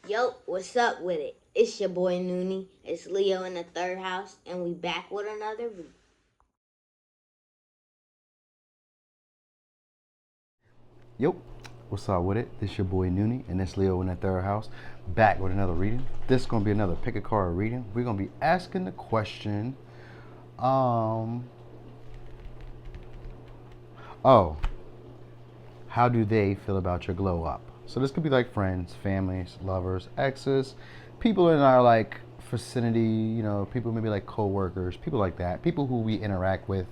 Yo, what's up with it? It's your boy Noonie. It's Leo in the third house, and we back with another read. Yo, what's up with it? This your boy Noonie, and this Leo in the third house, back with another reading. This is gonna be another pick a card reading. We're gonna be asking the question, um, oh, how do they feel about your glow up? So this could be like friends, families, lovers, exes, people in our like vicinity, people maybe like co-workers, people like that, people who we interact with,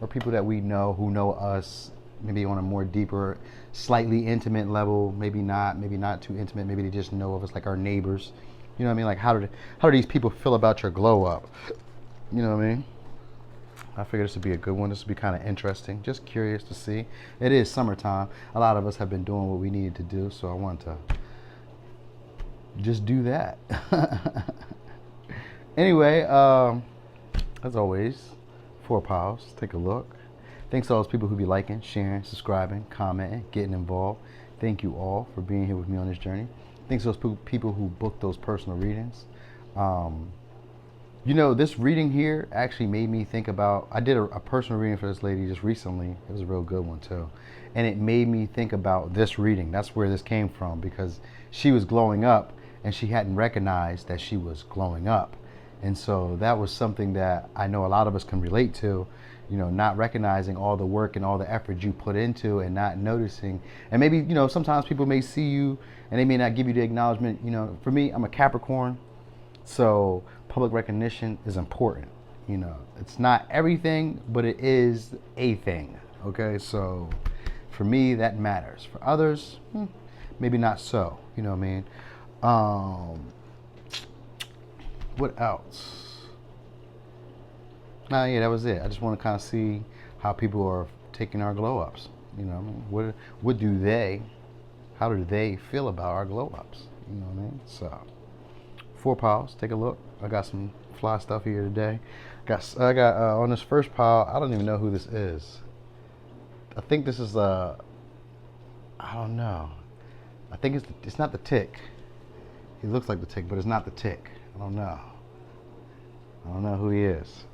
or people that we know who know us, maybe on a more deeper, slightly intimate level, maybe not too intimate, maybe they just know of us like our neighbors. You know what I mean? Like how do these people feel about your glow up? You know what I mean? I figured this would be a good one. This would be kind of interesting. Just curious to see. It is summertime. A lot of us have been doing what we needed to do, so I wanted to just do that. Anyway, as always, 4 piles. Take a look. Thanks to all those people who be liking, sharing, subscribing, commenting, getting involved. Thank you all for being here with me on this journey. Thanks to those people who booked those personal readings. Um, this reading here actually made me think about. I did a personal reading for this lady just recently. It was a real good one too, and it made me think about this reading. That's where this came from, because she was glowing up and she hadn't recognized that she was glowing up, and so that was something that I know a lot of us can relate to. Not recognizing all the work and all the effort you put into, and not noticing. And maybe sometimes people may see you and they may not give you the acknowledgement. For me, I'm a Capricorn. So public recognition is important. It's not everything, but it is a thing. Okay, so for me that matters. For others, maybe not so. You know what I mean? What else? Nah, yeah, that was it. I just want to kind of see how people are taking our glow ups. What do they? How do they feel about our glow ups? You know what I mean? So. 4 piles. Take a look. I got some fly stuff here today. I got on this first pile. I don't even know who this is. I think this is I don't know. I think it's not the tick. He looks like the tick, but it's not the tick. I don't know. I don't know who he is.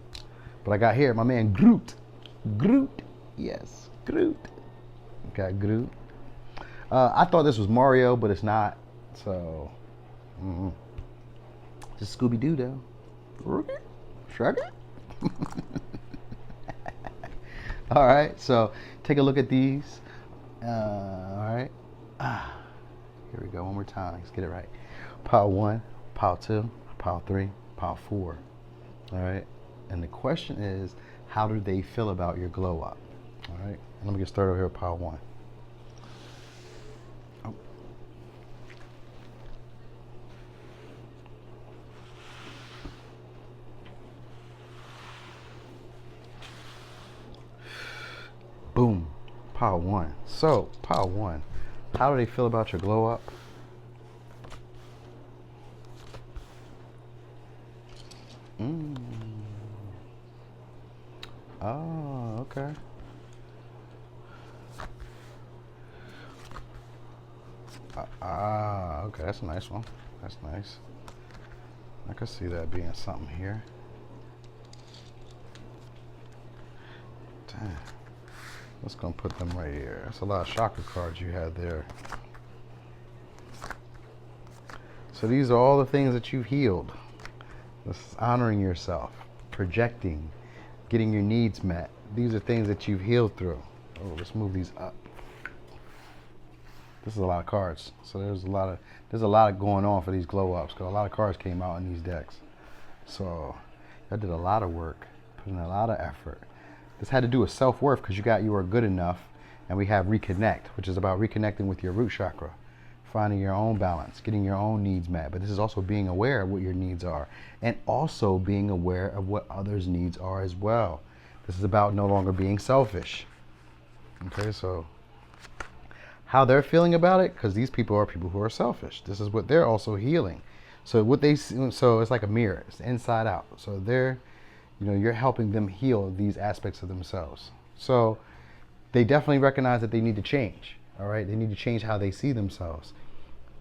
But I got here my man Groot. Groot. Yes, Groot. Got Groot. I thought this was Mario, but it's not. So. Just Scooby Doo though. Shrug it. All right, so take a look at these. All right. Here we go. One more time. Let's get it right. Pile 1, pile 2, pile 3, pile 4. All right. And the question is, how do they feel about your glow up? All right. Let me get started over here with pile 1. Boom. Pile 1. So, pile 1. How do they feel about your glow up? Oh, okay. Okay. That's a nice one. That's nice. I could see that being something here. Damn. Let's go put them right here. That's a lot of chakra cards you had there. So these are all the things that you've healed. This is honoring yourself, projecting, getting your needs met. These are things that you've healed through. Oh, let's move these up. This is a lot of cards. So there's a lot going on for these glow ups, because a lot of cards came out in these decks. So I did a lot of work, put in a lot of effort. This had to do with self-worth, because you are good enough. And we have reconnect, which is about reconnecting with your root chakra, finding your own balance, getting your own needs met. But this is also being aware of what your needs are, and also being aware of what others' needs are as well. This is about no longer being selfish. Okay, so how they're feeling about it, because these people are people who are selfish. This is what they're also healing. So it's like a mirror. It's inside out. So you're helping them heal these aspects of themselves. So they definitely recognize that they need to change. All right, they need to change how they see themselves.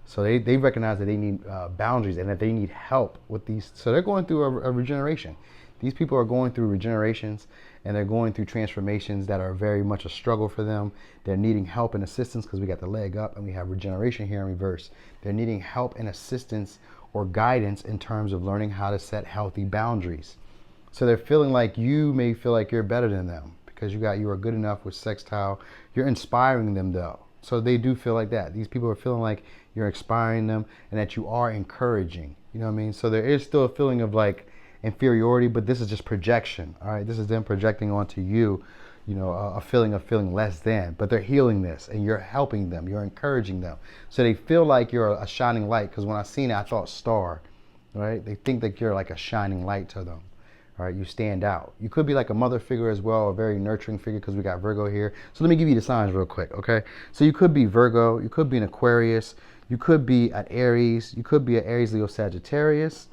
So they recognize that they need boundaries and that they need help with these. So they're going through a regeneration. These people are going through regenerations and they're going through transformations that are very much a struggle for them. They're needing help and assistance because we got the leg up and we have regeneration here in reverse. They're needing help and assistance or guidance in terms of learning how to set healthy boundaries. So they're feeling like you may feel like you're better than them because you are good enough with sextile. You're inspiring them though. So they do feel like that. These people are feeling like you're inspiring them and that you are encouraging. You know what I mean? So there is still a feeling of like inferiority, but this is just projection. All right, this is them projecting onto you, you know, a feeling of feeling less than. But they're healing this, and you're helping them. You're encouraging them, so they feel like you're a shining light. Because when I seen it, I thought star. Right? They think that you're like a shining light to them. All right, you stand out. You could be like a mother figure as well, a very nurturing figure because we got Virgo here. So let me give you the signs real quick, okay? So you could be Virgo, you could be an Aquarius, you could be an Aries, you could be an Aries, Leo, Sagittarius,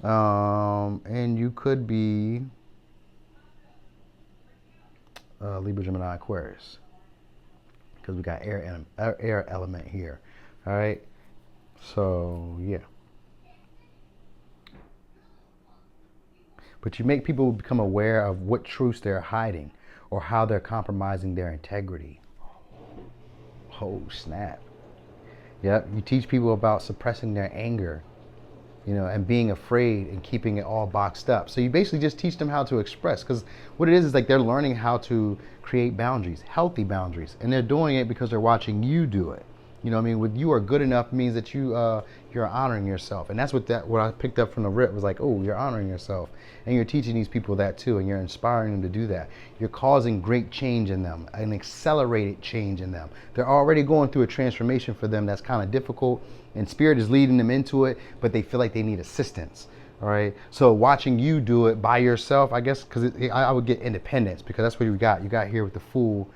and you could be Libra, Gemini, Aquarius because we got air element here. All right, so yeah. But you make people become aware of what truths they're hiding or how they're compromising their integrity. Oh, snap. Yep, you teach people about suppressing their anger, you know, and being afraid and keeping it all boxed up. So you basically just teach them how to express, because what it is like they're learning how to create boundaries, healthy boundaries, and they're doing it because they're watching you do it. You know what I mean? With you are good enough means that you're honoring yourself. And that's what I picked up from the rip was like, oh, you're honoring yourself. And you're teaching these people that too, and you're inspiring them to do that. You're causing great change in them, an accelerated change in them. They're already going through a transformation for them that's kind of difficult, and spirit is leading them into it, but they feel like they need assistance. All right. So watching you do it by yourself, I guess, because I would get independence, because that's what you got. You got here with the Fool,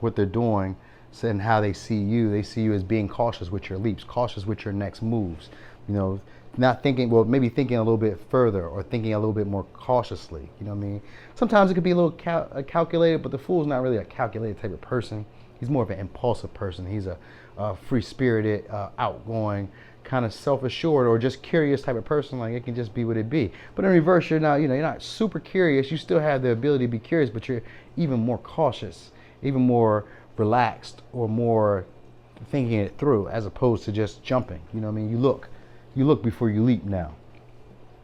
what they're doing. And how they see you as being cautious with your leaps, cautious with your next moves, you know, not thinking, well, maybe thinking a little bit further or thinking a little bit more cautiously, you know what I mean? Sometimes it could be a little calculated, but the Fool's not really a calculated type of person. He's more of an impulsive person. He's a free-spirited, outgoing, kind of self-assured or just curious type of person. Like, it can just be what it be. But in reverse, you're not super curious. You still have the ability to be curious, but you're even more cautious, even more relaxed, or more thinking it through as opposed to just jumping. You know what I mean? You look before you leap now.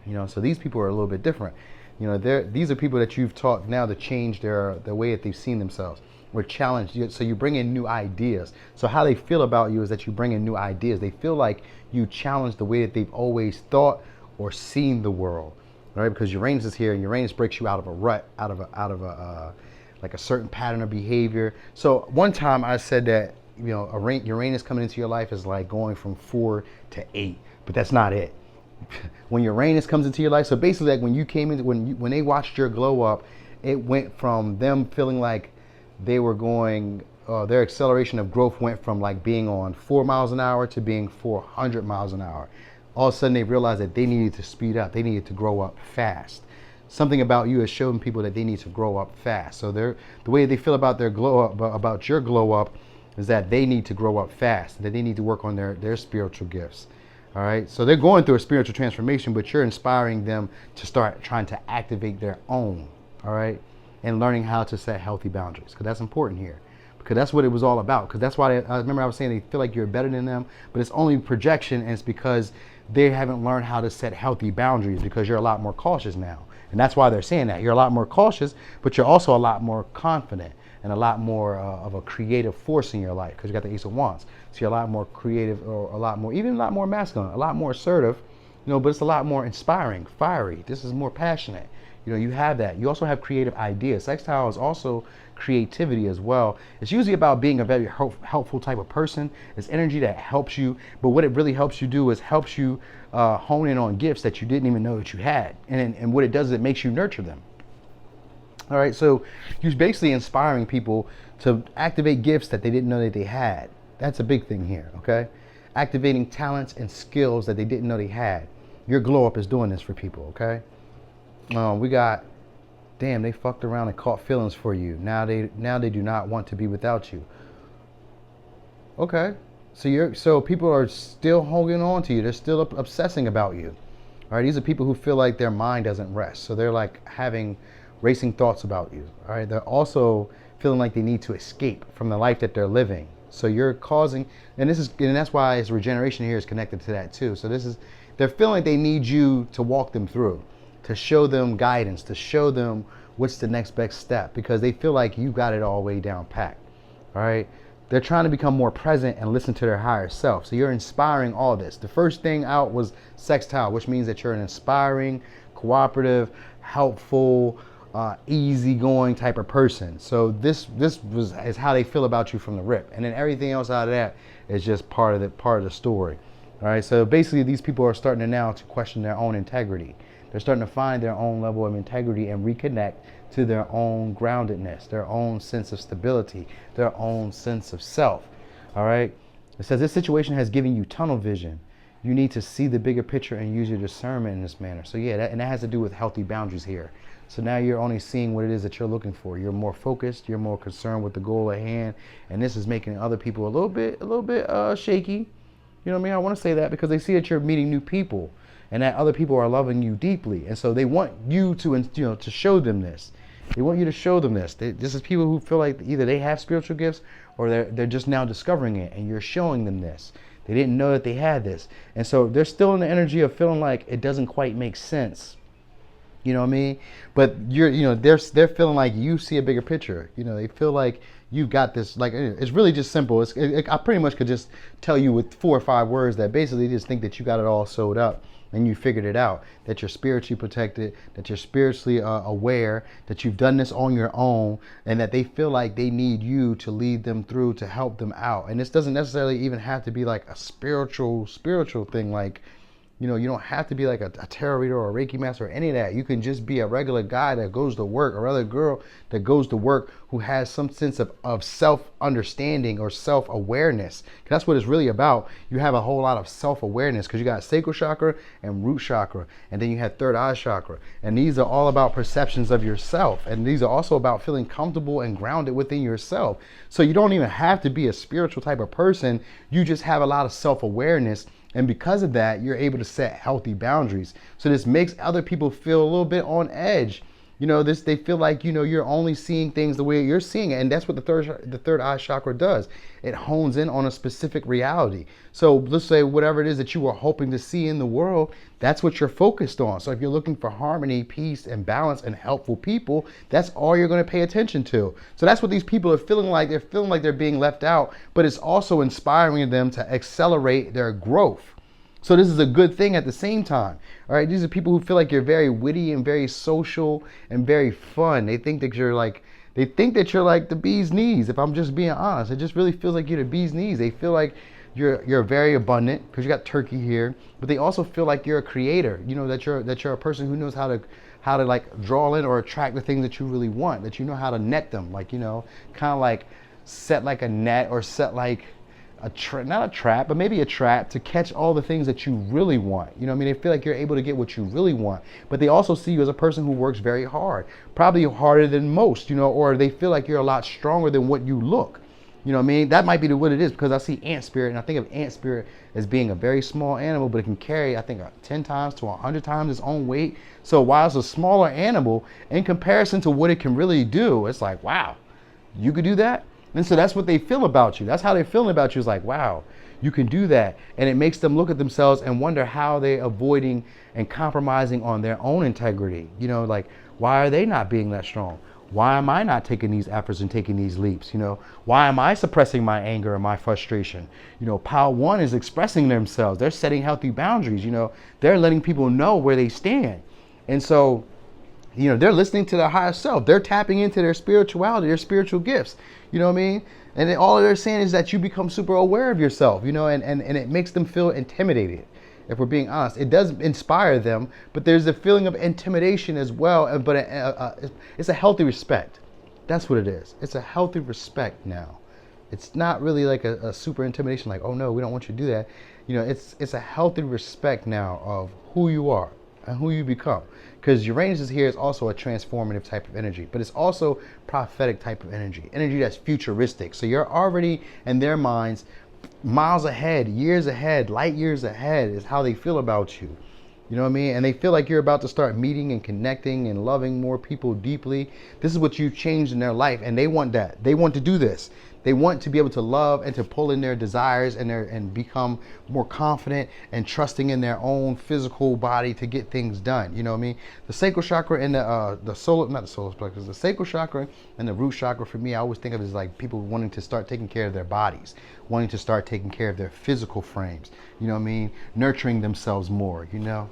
You know, so these people are a little bit different. You know, these are people that you've taught now to change the way that they've seen themselves or challenge. So you bring in new ideas. So how they feel about you is that you bring in new ideas. They feel like you challenge the way that they've always thought or seen the world. Right? Because Uranus is here, and Uranus breaks you out of a rut, out of a like a certain pattern of behavior. So one time I said that, you know, Uranus coming into your life is like going from 4 to 8, but that's not it. When Uranus comes into your life, so basically like when you came in, when they watched your glow up, it went from them feeling like they were going, their acceleration of growth went from like being on 4 miles an hour to being 400 miles an hour. All of a sudden they realized that they needed to speed up. They needed to grow up fast. Something about you is showing people that they need to grow up fast. So the way they feel about their glow up, about your glow up, is that they need to grow up fast, that they need to work on their spiritual gifts. All right. So they're going through a spiritual transformation, but you're inspiring them to start trying to activate their own. All right. And learning how to set healthy boundaries, because that's important here. Because that's what it was all about. Because that's why I remember I was saying they feel like you're better than them, but it's only projection, and it's because they haven't learned how to set healthy boundaries, because you're a lot more cautious now. And that's why they're saying that. You're a lot more cautious, but you're also a lot more confident and a lot more of a creative force in your life, because you got the Ace of Wands. So you're a lot more creative, or a lot more masculine, a lot more assertive, you know, but it's a lot more inspiring, fiery. This is more passionate. You know, you have that. You also have creative ideas. Sextile is also creativity as well. It's usually about being a very helpful type of person. It's energy that helps you, but what it really helps you do is helps you hone in on gifts that you didn't even know that you had. And what it does is it makes you nurture them. All right, so you're basically inspiring people to activate gifts that they didn't know that they had. That's a big thing here, okay? Activating talents and skills that they didn't know they had. Your glow up is doing this for people, okay? We got, damn, they fucked around and caught feelings for you. Now they do not want to be without you. Okay, So people are still holding on to you. They're still obsessing about you. All right, these are people who feel like their mind doesn't rest. So they're like having racing thoughts about you. All right, they're also feeling like they need to escape from the life that they're living. So you're causing, and that's why his regeneration here is connected to that too. So they're feeling like they need you to walk them through, to show them guidance, to show them what's the next best step, because they feel like you got it all way down packed. All right. They're trying to become more present and listen to their higher self. So you're inspiring all this. The first thing out was sextile, which means that you're an inspiring, cooperative, helpful, easygoing type of person. So this is how they feel about you from the rip, and then everything else out of that is just part of the story. All right. So basically, these people are starting to now to question their own integrity. They're starting to find their own level of integrity and reconnect to their own groundedness, their own sense of stability, their own sense of self. All right. It says this situation has given you tunnel vision. You need to see the bigger picture and use your discernment in this manner. So yeah, that has to do with healthy boundaries here. So now you're only seeing what it is that you're looking for. You're more focused. You're more concerned with the goal at hand, and this is making other people a little bit shaky. You know what I mean? I want to say that because they see that you're meeting new people, and that other people are loving you deeply, and so they want you to show them this. They want you to show them this. This is people who feel like either they have spiritual gifts or they're just now discovering it, and you're showing them this. They didn't know that they had this, and so they're still in the energy of feeling like it doesn't quite make sense. You know what I mean? But they're feeling like you see a bigger picture. They feel like you've got this. Like it's really just simple. I pretty much could just tell you with 4 or 5 words that basically just think that you got it all sewed up and you figured it out. That you're spiritually protected. That you're spiritually aware. That you've done this on your own, and that they feel like they need you to lead them through, to help them out. And this doesn't necessarily even have to be like a spiritual thing, like. You don't have to be like a tarot reader or a Reiki master or any of that. You can just be a regular guy that goes to work, or other girl that goes to work who has some sense of self-understanding or self-awareness. That's what it's really about. You have a whole lot of self-awareness because you got sacral chakra and root chakra, and then you have third eye chakra. And these are all about perceptions of yourself. And these are also about feeling comfortable and grounded within yourself. So you don't even have to be a spiritual type of person. You just have a lot of self-awareness. And because of that, you're able to set healthy boundaries. So this makes other people feel a little bit on edge. They feel like, you're only seeing things the way you're seeing it. And that's what the third eye chakra does. It hones in on a specific reality. So let's say whatever it is that you were hoping to see in the world, that's what you're focused on. So if you're looking for harmony, peace, and balance and helpful people, that's all you're going to pay attention to. So that's what these people are feeling like. They're feeling like they're being left out, but it's also inspiring them to accelerate their growth. So this is a good thing at the same time. All right, these are people who feel like you're very witty and very social and very fun. They think that you're like the bee's knees. If I'm just being honest, it just really feels like you're the bee's knees. They feel like you're very abundant because you got turkey here, but they also feel like you're a creator. That you're a person who knows how to like draw in or attract the things that you really want. That you know how to net them, like kind of like set like a net or set like not a trap, but maybe a trap to catch all the things that you really want. They feel like you're able to get what you really want, but they also see you as a person who works very hard, probably harder than most, or they feel like you're a lot stronger than what you look. That might be what it is, because I see ant spirit, and I think of ant spirit as being a very small animal, but it can carry, I think, 10 times to 100 times its own weight. So while it's a smaller animal, in comparison to what it can really do, it's like, wow, you could do that? And so that's what they feel about you. That's how they're feeling about you. It's like, wow, you can do that. And it makes them look at themselves and wonder how they're avoiding and compromising on their own integrity. Like, why are they not being that strong? Why am I not taking these efforts and taking these leaps? Why am I suppressing my anger and my frustration? Pile 1 is expressing themselves. They're setting healthy boundaries. They're letting people know where they stand. And so, they're listening to their higher self. They're tapping into their spirituality, their spiritual gifts. You know what I mean? And then all they're saying is that you become super aware of yourself, and it makes them feel intimidated. If we're being honest, it does inspire them, but there's a feeling of intimidation as well. But it's a healthy respect. That's what it is. It's a healthy respect now. It's not really like a super intimidation, like, oh no, we don't want you to do that. It's a healthy respect now of who you are and who you become. Because Uranus is here is also a transformative type of energy, but it's also prophetic type of energy that's futuristic. So you're already, in their minds, miles ahead, years ahead, light years ahead is how they feel about you. You know what I mean? And they feel like you're about to start meeting and connecting and loving more people deeply. This is what you've changed in their life, and they want that. They want to do this. They want to be able to love and to pull in their desires and become more confident and trusting in their own physical body to get things done. You know what I mean? The sacral chakra and the solar, not the solar plexus, the sacral chakra and the root chakra, for me, I always think of it as like people wanting to start taking care of their bodies, wanting to start taking care of their physical frames. You know what I mean? Nurturing themselves more, you know?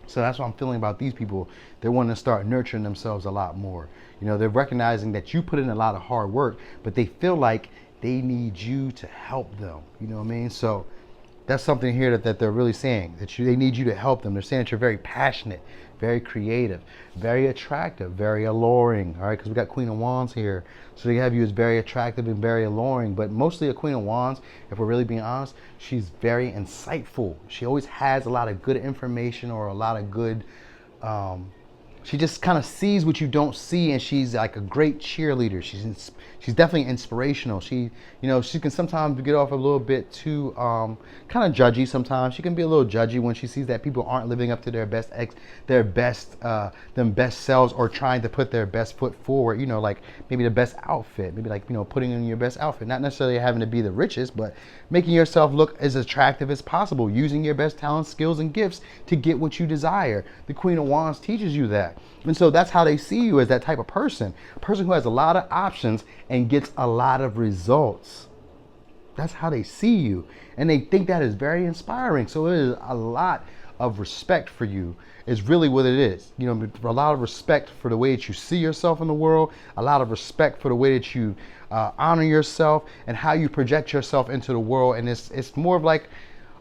So that's what I'm feeling about these people. They're wanting to start nurturing themselves a lot more. You know, they're recognizing that you put in a lot of hard work, but they feel like they need you to help them. You know what I mean? So that's something here that they're really saying, that they need you to help them. They're saying that you're very passionate, very creative, very attractive, very alluring. All right, because we got Queen of Wands here. So they have you as very attractive and very alluring, but mostly a Queen of Wands, if we're really being honest, she's very insightful. She always has a lot of good information or a lot of good, she just kind of sees what you don't see, and she's like a great cheerleader. She's definitely inspirational. She can sometimes get off a little bit too kind of judgy. Sometimes she can be a little judgy when she sees that people aren't living up to their best selves, or trying to put their best foot forward. You know, like maybe the best outfit, maybe like, you know, putting in your best outfit, not necessarily having to be the richest, but making yourself look as attractive as possible, using your best talents, skills, and gifts to get what you desire. The Queen of Wands teaches you that. And so that's how they see you, as that type of person. A person who has a lot of options and gets a lot of results. That's how they see you. And they think that is very inspiring. So it is a lot of respect for you, is really what it is. You know, a lot of respect for the way that you see yourself in the world, a lot of respect for the way that you honor yourself and how you project yourself into the world. And it's more of like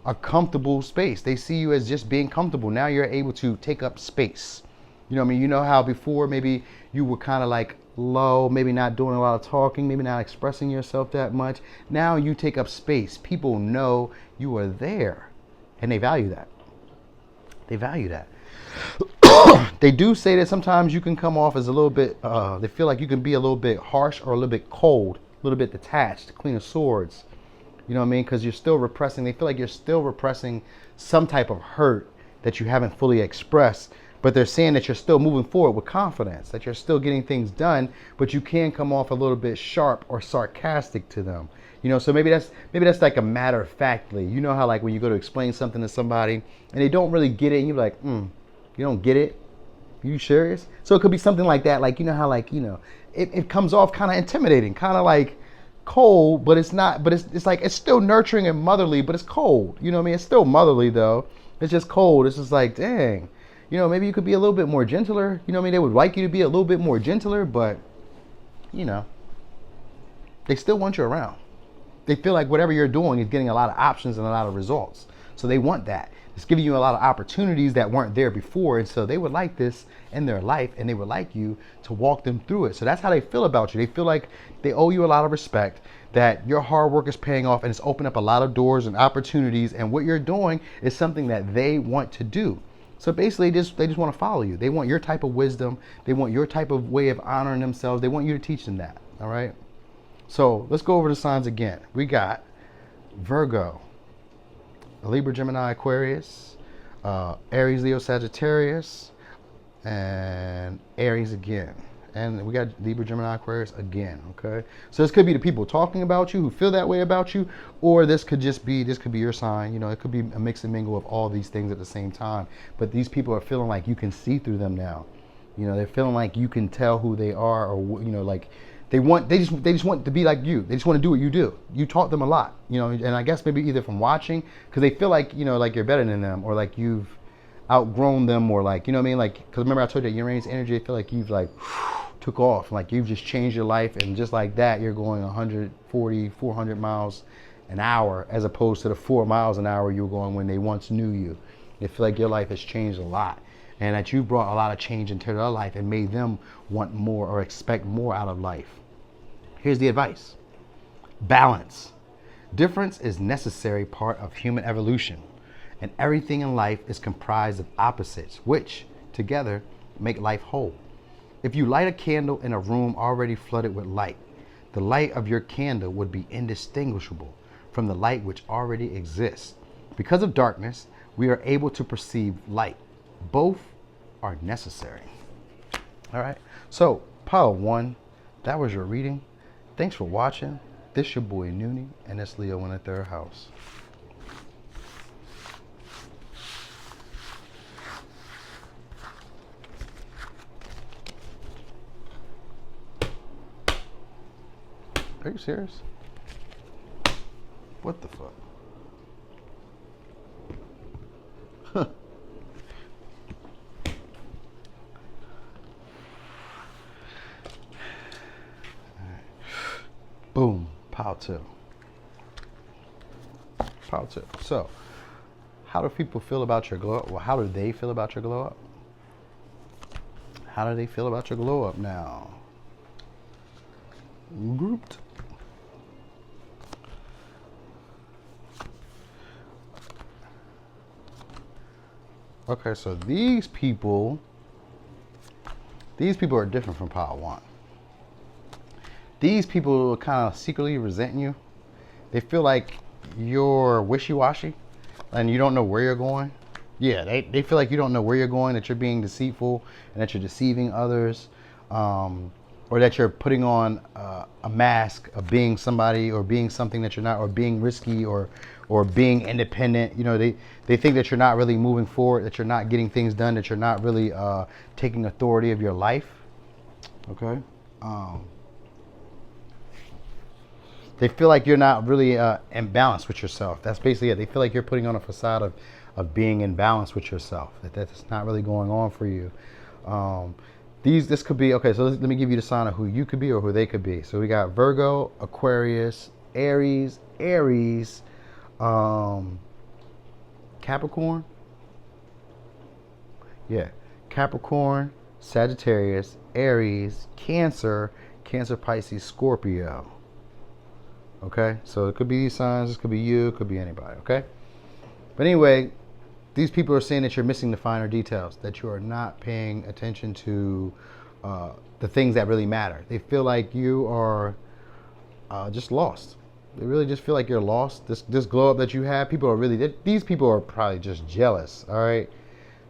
a comfortable space. They see you as just being comfortable. Now you're able to take up space. You know what I mean? You know how before maybe you were kind of like low, maybe not doing a lot of talking, maybe not expressing yourself that much. Now you take up space. People know you are there, and they value that. They value that. They do say that sometimes you can come off as a little bit, they feel like you can be a little bit harsh or a little bit cold, a little bit detached. Queen of Swords. You know what I mean? Because you're still repressing. They feel like you're still repressing some type of hurt that you haven't fully expressed. But they're saying that you're still moving forward with confidence, that you're still getting things done, but you can come off a little bit sharp or sarcastic to them. You know, so maybe that's like a matter of factly. You know how like when you go to explain something to somebody and they don't really get it, and you're like, you don't get it? You serious? So it could be something like that. Like, you know how like, you know, it comes off kind of intimidating, kind of like cold, but it's not, but it's like, it's still nurturing and motherly, but it's cold. You know what I mean? It's still motherly though. It's just cold. It's just like, dang. You know, maybe you could be a little bit more gentler. You know what I mean? They would like you to be a little bit more gentler, but, you know, they still want you around. They feel like whatever you're doing is getting a lot of options and a lot of results. So they want that. It's giving you a lot of opportunities that weren't there before. And so they would like this in their life, and they would like you to walk them through it. So that's how they feel about you. They feel like they owe you a lot of respect, that your hard work is paying off, and it's opened up a lot of doors and opportunities. And what you're doing is something that they want to do. So basically, they just want to follow you. They want your type of wisdom. They want your type of way of honoring themselves. They want you to teach them that. All right. So let's go over the signs again. We got Virgo, Libra, Gemini, Aquarius, Aries, Leo, Sagittarius, and Aries again. And we got Libra, Gemini, Aquarius again, okay? So this could be the people talking about you who feel that way about you, or this could be your sign. You know, it could be a mix and mingle of all these things at the same time. But these people are feeling like you can see through them now. You know, they're feeling like you can tell who they are, or, you know, like they just want to be like you. They just want to do what you do. You taught them a lot, you know, and I guess maybe either from watching, because they feel like, you know, like you're better than them, or like you've outgrown them, or like, you know what I mean? Like, because remember I told you that Uranus energy, I feel like you've like took off, like you've just changed your life, and just like that you're going 140, 400 miles an hour, as opposed to the 4 miles an hour you were going when they once knew you. They feel like your life has changed a lot, and that you brought a lot of change into their life and made them want more or expect more out of life. Here's the advice. Balance. Difference is necessary part of human evolution, and everything in life is comprised of opposites, which together make life whole. If you light a candle in a room already flooded with light, the light of your candle would be indistinguishable from the light which already exists. Because of darkness, we are able to perceive light. Both are necessary. All right. So, pile 1, that was your reading. Thanks for watching. This your boy Noonie, and it's Leo in the 3rd house. Are you serious? What the fuck? Huh. Boom, pile 2. Pile 2. So, how do people feel about your glow up? Well, how do they feel about your glow up? How do they feel about your glow up now? Grouped. Okay, so these people are different from pile 1. These people kind of secretly resent you. They feel like you're wishy-washy and you don't know where you're going. Yeah, they feel like you don't know where you're going, that you're being deceitful and that you're deceiving others, or that you're putting on a mask of being somebody or being something that you're not, or being risky or being independent. You know, they think that you're not really moving forward, that you're not getting things done, that you're not really taking authority of your life. Okay. They feel like you're not really in balance with yourself. That's basically it. They feel like you're putting on a facade of being in balance with yourself. That's not really going on for you. This could be, okay, so let me give you the sign of who you could be or who they could be. So we got Virgo, Aquarius, Aries, Capricorn. Yeah, Capricorn, Sagittarius, Aries, Cancer, Pisces, Scorpio. Okay, so it could be these signs, this could be you, it could be anybody, okay? But anyway, these people are saying that you're missing the finer details, that you are not paying attention to the things that really matter. They feel like you are just lost. They really just feel like you're lost. This glow up that you have, these people are probably just jealous, all right?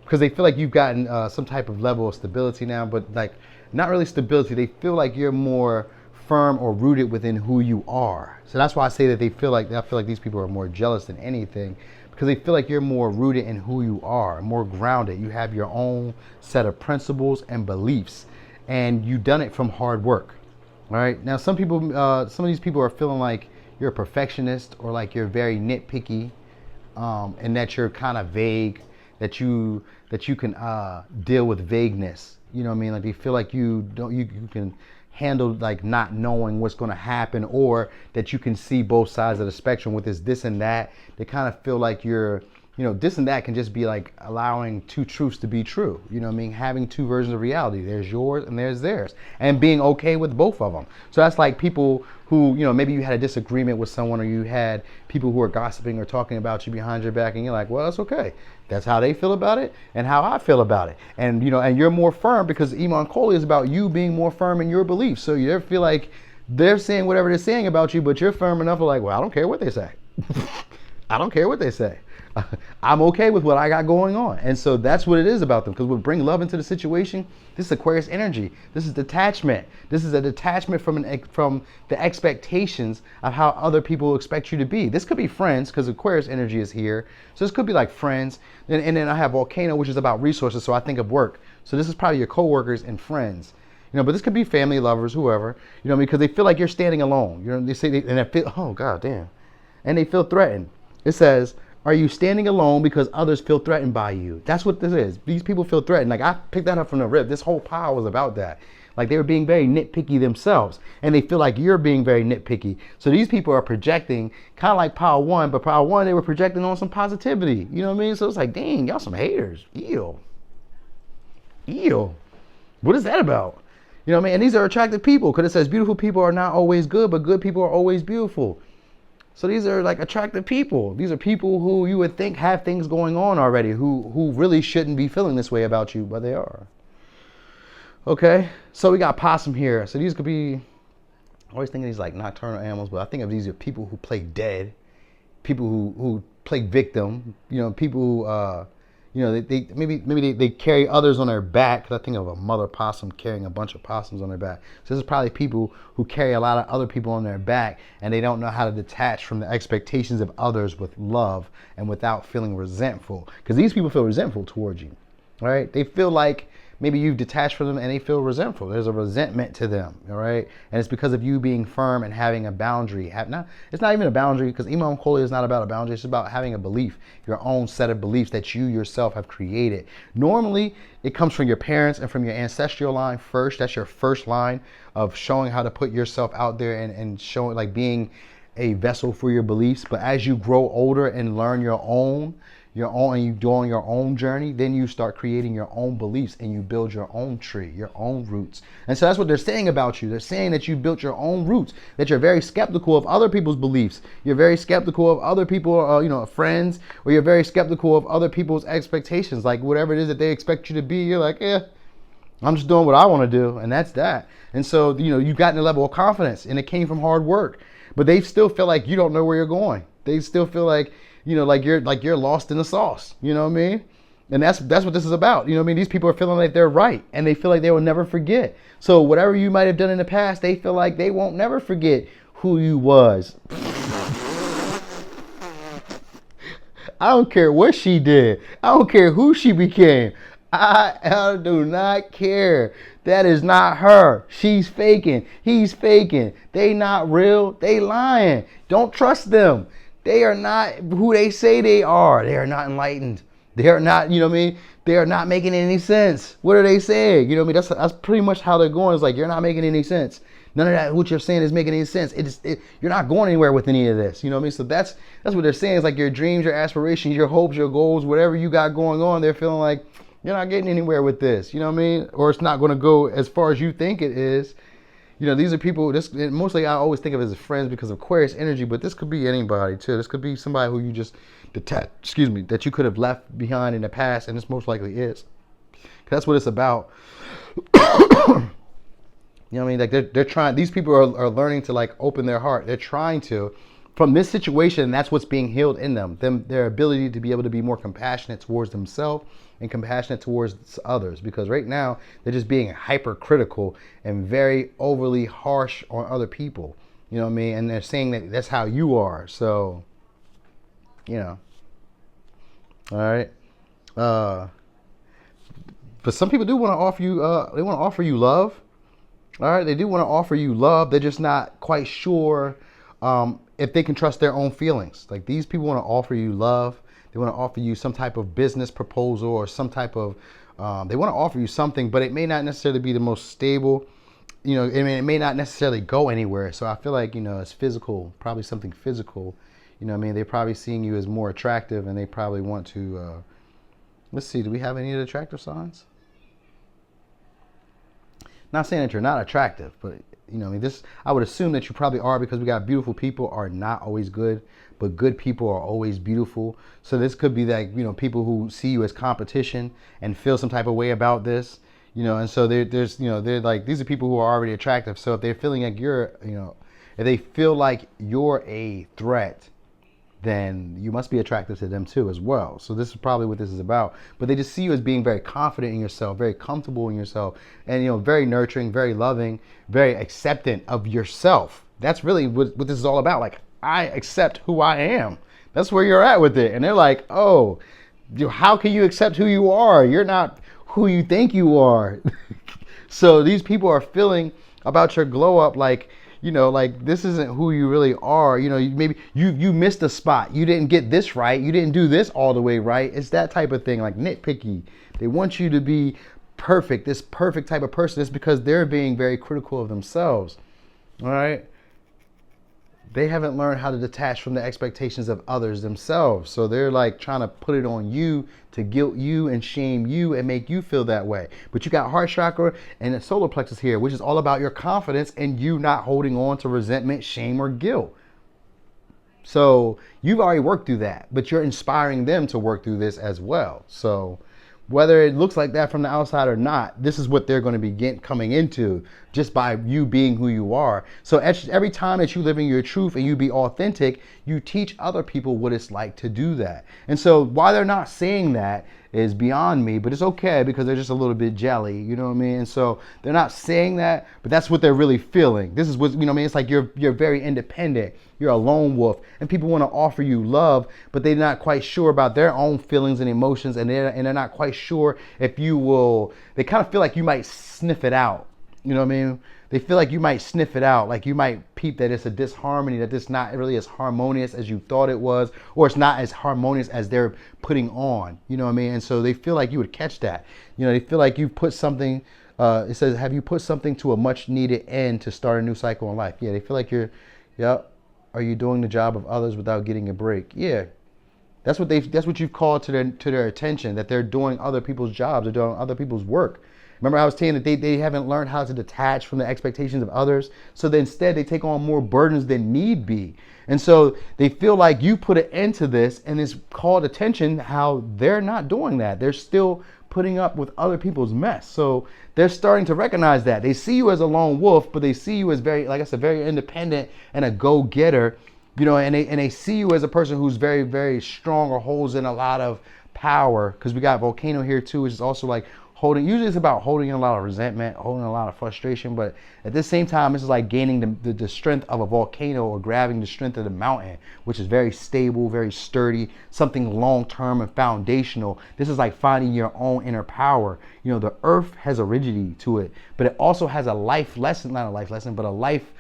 Because they feel like you've gotten some type of level of stability now, but like not really stability. They feel like you're more firm or rooted within who you are. So that's why I say that I feel like these people are more jealous than anything, because they feel like you're more rooted in who you are, more grounded. You have your own set of principles and beliefs, and you've done it from hard work. All right. Now, some of these people are feeling like you're a perfectionist, or like you're very nitpicky, and that you're kind of vague, that you can deal with vagueness. You know what I mean? Like they feel like you can handle like not knowing what's going to happen, or that you can see both sides of the spectrum with this and that. They kind of feel like you're, this and that can just be like allowing two truths to be true. You know what I mean? Having two versions of reality. There's yours and there's theirs, and being okay with both of them. So that's like people who, maybe you had a disagreement with someone, or you had people who are gossiping or talking about you behind your back, and you're like, well, that's okay. That's how they feel about it and how I feel about it. And, and you're more firm, because Iman Kohli is about you being more firm in your beliefs. So you feel like they're saying whatever they're saying about you, but you're firm enough to like, well, I don't care what they say. I don't care what they say. I'm okay with what I got going on. And so that's what it is about them, because we bring love into the situation. This is Aquarius energy. This is detachment. This is a detachment from the expectations of how other people expect you to be. This could be friends, because Aquarius energy is here. So this could be like friends. And then I have Volcano, which is about resources. So I think of work. So this is probably your coworkers and friends. But this could be family, lovers, whoever, because they feel like you're standing alone. They say, and they feel, oh, God damn. And they feel threatened. It says, are you standing alone because others feel threatened by you? That's what this is. These people feel threatened. Like, I picked that up from the rip. This whole pile was about that. Like, they were being very nitpicky themselves, and they feel like you're being very nitpicky. So these people are projecting, kind of like pile 1, but pile 1, they were projecting on some positivity. You know what I mean? So it's like, dang, y'all some haters. Ew. What is that about? You know what I mean? And these are attractive people, because it says beautiful people are not always good, but good people are always beautiful. So these are like attractive people. These are people who you would think have things going on already, who really shouldn't be feeling this way about you, but they are. Okay, so we got possum here. So these could be, I always think of these like nocturnal animals, but I think of these are people who play dead. people who play victim, people who, they carry others on their back. Because I think of a mother possum carrying a bunch of possums on their back. So this is probably people who carry a lot of other people on their back, and they don't know how to detach from the expectations of others with love and without feeling resentful. Because these people feel resentful towards you, right? They feel like maybe you've detached from them and they feel resentful. There's a resentment to them, all right? And it's because of you being firm and having a boundary. It's not even a boundary, because Imam Kholi is not about a boundary. It's about having a belief, your own set of beliefs that you yourself have created. Normally, it comes from your parents and from your ancestral line first. That's your first line of showing how to put yourself out there and showing, like, being a vessel for your beliefs. But as you grow older and learn your own, and you doing your own journey, then you start creating your own beliefs and you build your own tree, your own roots. And so that's what they're saying about you. They're saying that you built your own roots, that you're very skeptical of other people's beliefs. You're very skeptical of other people, friends, or you're very skeptical of other people's expectations. Like whatever it is that they expect you to be, you're like, I'm just doing what I want to do, and that's that. And so, you've gotten a level of confidence, and it came from hard work. But they still feel like you don't know where you're going. They still feel like, like you're lost in the sauce. You know what I mean? And that's what this is about. You know what I mean? These people are feeling like they're right, and they feel like they will never forget. So whatever you might have done in the past, they feel like they won't never forget who you was. I don't care what she did. I don't care who she became. I do not care. That is not her. She's faking. He's faking. They not real. They lying. Don't trust them. They are not who they say they are. They are not enlightened. They are not, They are not making any sense. What are they saying? That's pretty much how they're going. It's like, you're not making any sense. None of that, what you're saying, is making any sense. You're not going anywhere with any of this. So that's what they're saying. It's like your dreams, your aspirations, your hopes, your goals, whatever you got going on, they're feeling like you're not getting anywhere with this. Or it's not going to go as far as you think it is. These are people, mostly I always think of as friends because of Aquarius energy, but this could be anybody too. This could be somebody who you just that you could have left behind in the past, and this most likely is. That's what it's about. Like they're trying, these people are learning to like open their heart. They're trying to, from this situation, that's what's being healed in them. Their ability to be able to be more compassionate towards themselves and compassionate towards others, because right now they're just being hypercritical and very overly harsh on other people. And they're saying that that's how you are. So, all right. But some people do want to offer you. They want to offer you love. All right, they do want to offer you love. They're just not quite sure if they can trust their own feelings. Like, these people want to offer you love. They want to offer you some type of business proposal or some type of, they want to offer you something, but it may not necessarily be the most stable. It may not necessarily go anywhere. So I feel like, it's physical, probably something physical. They're probably seeing you as more attractive, and they probably want to, let's see, do we have any of the attractive signs? Not saying that you're not attractive, but this, I would assume that you probably are, because we got beautiful people are not always good, but good people are always beautiful. So this could be that, people who see you as competition and feel some type of way about this, and so they're like, these are people who are already attractive. So if they're feeling like if they feel like you're a threat, then you must be attractive to them too as well. So this is probably what this is about. But they just see you as being very confident in yourself, very comfortable in yourself, and very nurturing, very loving, very acceptant of yourself. That's really what this is all about. Like, I accept who I am. That's where you're at with it. And they're like, oh, how can you accept who you are? You're not who you think you are. So these people are feeling about your glow up like, like, this isn't who you really are. Maybe you missed a spot. You didn't get this right. You didn't do this all the way right. It's that type of thing, like nitpicky. They want you to be perfect, this perfect type of person. It's because they're being very critical of themselves. All right. They haven't learned how to detach from the expectations of others themselves. So they're like trying to put it on you to guilt you and shame you and make you feel that way. But you got heart chakra and the solar plexus here, which is all about your confidence and you not holding on to resentment, shame, or guilt. So you've already worked through that, but you're inspiring them to work through this as well. So whether it looks like that from the outside or not, this is what they're going to be coming into just by you being who you are. So every time that you live in your truth and you be authentic, you teach other people what it's like to do that. And so why they're not saying that is beyond me, but it's okay because they're just a little bit jelly, you know what I mean? And so they're not saying that, but that's what they're really feeling. This is what, you know what I mean? It's like you're very independent. You're a lone wolf, and people want to offer you love, but they're not quite sure about their own feelings and emotions, and they're not quite sure if you will. They kind of feel like you might sniff it out. You know what I mean? They feel like you might sniff it out, like you might peep that it's a disharmony, that it's not really as harmonious as you thought it was, or it's not as harmonious as they're putting on. You know what I mean? And so they feel like you would catch that. You know, they feel like you put something. It says, "Have you put something to a much needed end to start a new cycle in life?" Yeah, they feel like you're. Yep. Are you doing the job of others without getting a break? Yeah. That's what you've called to their attention, that they're doing other people's jobs, they're doing other people's work. Remember I was saying that they haven't learned how to detach from the expectations of others. So instead they take on more burdens than need be. And so they feel like you put an end to this, and it's called attention how they're not doing that. They're still putting up with other people's mess. So they're starting to recognize that. They see you as a lone wolf, but they see you as very, like I said, very independent and a go-getter. You know, and they see you as a person who's very, very strong or holds in a lot of power. Because we got volcano here too, which is also like holding. Usually it's about holding a lot of resentment, holding a lot of frustration. But at the same time, this is like gaining the strength of a volcano, or grabbing the strength of the mountain, which is very stable, very sturdy, something long-term and foundational. This is like finding your own inner power. You know, the earth has a rigidity to it, but it also has a life lesson, not a life lesson, but a life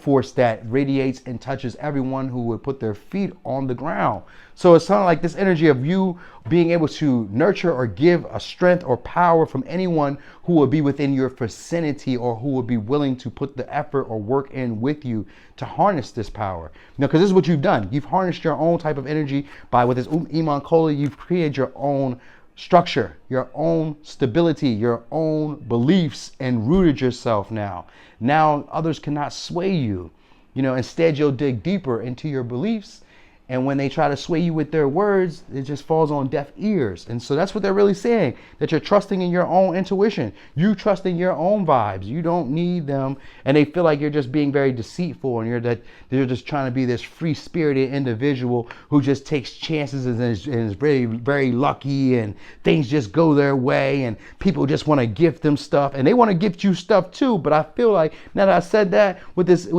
force that radiates and touches everyone who would put their feet on the ground. So it's kind of like this energy of you being able to nurture or give a strength or power from anyone who would be within your vicinity, or who would be willing to put the effort or work in with you to harness this power. You know, because this is what you've done. You've harnessed your own type of energy by, with this Iman Koli, you've created your own structure, your own stability, your own beliefs, and rooted yourself now. Now others cannot sway you. You know, instead you'll dig deeper into your beliefs, and when they try to sway you with their words, it just falls on deaf ears. And so that's what they're really saying, that you're trusting in your own intuition. You trust in your own vibes. You don't need them. And they feel like you're just being very deceitful, and they're just trying to be this free-spirited individual who just takes chances and is very, very lucky, and things just go their way, and people just want to gift them stuff, and they want to gift you stuff too. But I feel like, now that I said that, with this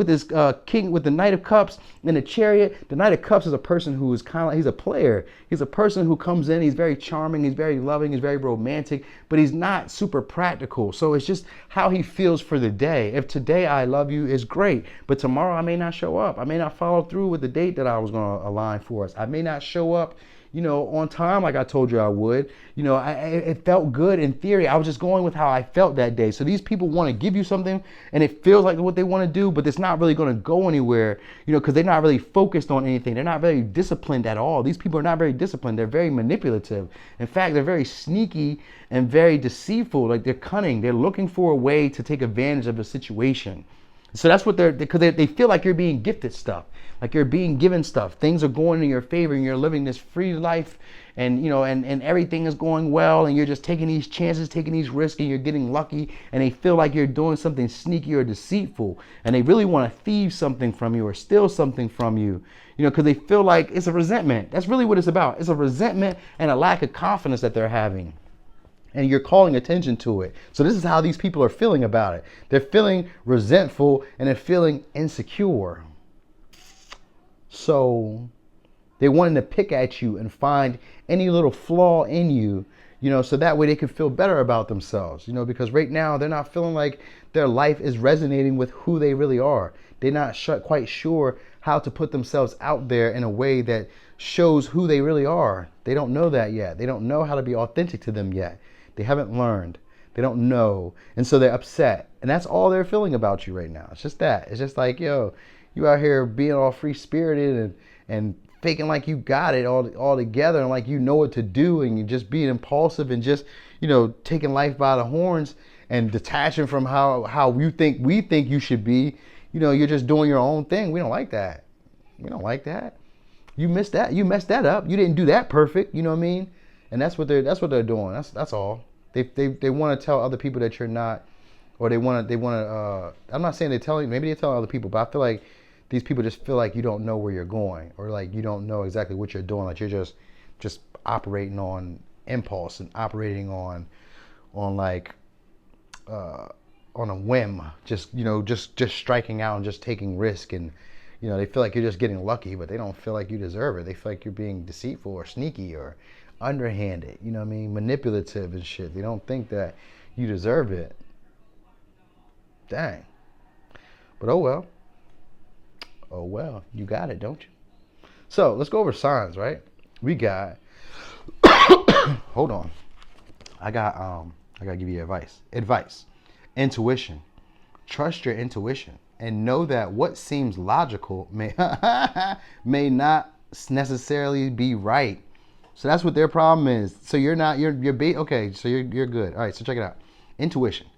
king, with the Knight of Cups and the Chariot, the Knight of Cups is a person who is kind of, he's a player. He's a person who comes in, he's very charming, he's very loving, he's very romantic, but he's not super practical. So it's just how he feels for the day. If today I love you is great, but tomorrow I may not show up. I may not follow through with the date that I was going to align for us. I may not show up, you know, on time like I told you I would. You know, it felt good in theory. I was just going with how I felt that day. So these people want to give you something, and it feels like what they want to do, but it's not really going to go anywhere, you know, because they're not really focused on anything. They're not very disciplined at all. These people are not very disciplined. They're very manipulative. In fact, they're very sneaky and very deceitful. Like, they're cunning. They're looking for a way to take advantage of a situation. So that's what because they feel like you're being gifted stuff, like you're being given stuff. Things are going in your favor, and you're living this free life, and you know, and everything is going well, and you're just taking these chances, taking these risks, and you're getting lucky. And they feel like you're doing something sneaky or deceitful, and they really want to thieve something from you or steal something from you, you know, because they feel like it's a resentment. That's really what it's about. It's a resentment and a lack of confidence that they're having. And you're calling attention to it. So this is how these people are feeling about it. They're feeling resentful, and they're feeling insecure. So they're wanting to pick at you and find any little flaw in you, you know, so that way they can feel better about themselves, you know, because right now they're not feeling like their life is resonating with who they really are. They're not quite sure how to put themselves out there in a way that shows who they really are. They don't know that yet. They don't know how to be authentic to them yet. They haven't learned. They don't know. And so they're upset. And that's all they're feeling about you right now. It's just that. It's just like, yo, you out here being all free-spirited and faking like you got it all together, and like you know what to do, and you're just being impulsive and just, you know, taking life by the horns and detaching from how we think you should be. You know, you're just doing your own thing. We don't like that. We don't like that. You missed that. You messed that up. You didn't do that perfect. You know what I mean? And that's what they're doing. That's all. They want to tell other people that you're not or they want to. I'm not saying they're telling. Maybe they're telling other people, but I feel like these people just feel like you don't know where you're going, or like you don't know exactly what you're doing. Like you're just operating on impulse and operating on like on a whim, just just striking out and just taking risk, and they feel like you're just getting lucky, but they don't feel like you deserve it. They feel like you're being deceitful or sneaky or underhanded, you know what I mean, manipulative and shit. They don't think that you deserve it. Dang. But oh well, you got it, don't you? So let's go over signs, right? We got hold on, I gotta give you advice. Intuition. Trust your intuition and know that what seems logical may may not necessarily be right. So that's what their problem is. So okay, so you're good. All right, so check it out. Intuition.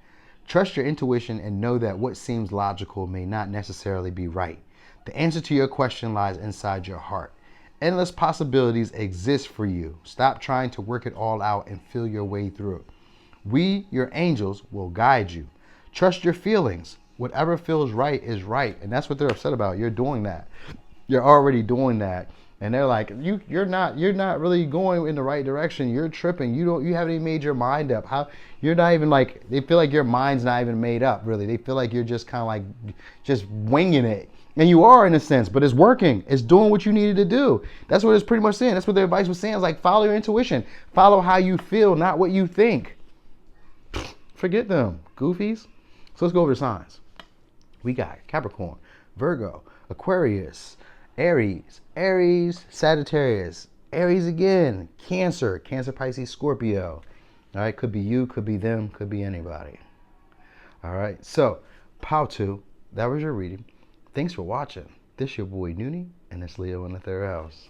Trust your intuition and know that what seems logical may not necessarily be right. The answer to your question lies inside your heart. Endless possibilities exist for you. Stop trying to work it all out and feel your way through. We, your angels, will guide you. Trust your feelings. Whatever feels right is right. And that's what they're upset about. You're doing that. You're already doing that. And they're like, you're not really going in the right direction. You're tripping. You haven't even made your mind up. You're not even like, they feel like your mind's not even made up, really. They feel like you're just kind of like just winging it. And you are in a sense, but it's working. It's doing what you needed to do. That's what it's pretty much saying. That's what their advice was saying. It's like, follow your intuition. Follow how you feel, not what you think. Forget them, goofies. So let's go over the signs. We got Capricorn, Virgo, Aquarius, Aries, Sagittarius, Aries again, Cancer, Pisces, Scorpio. All right, could be you, could be them, could be anybody. All right, so Pow 2, that was your reading. Thanks for watching. This your boy Noonie, and it's Leo in the third house.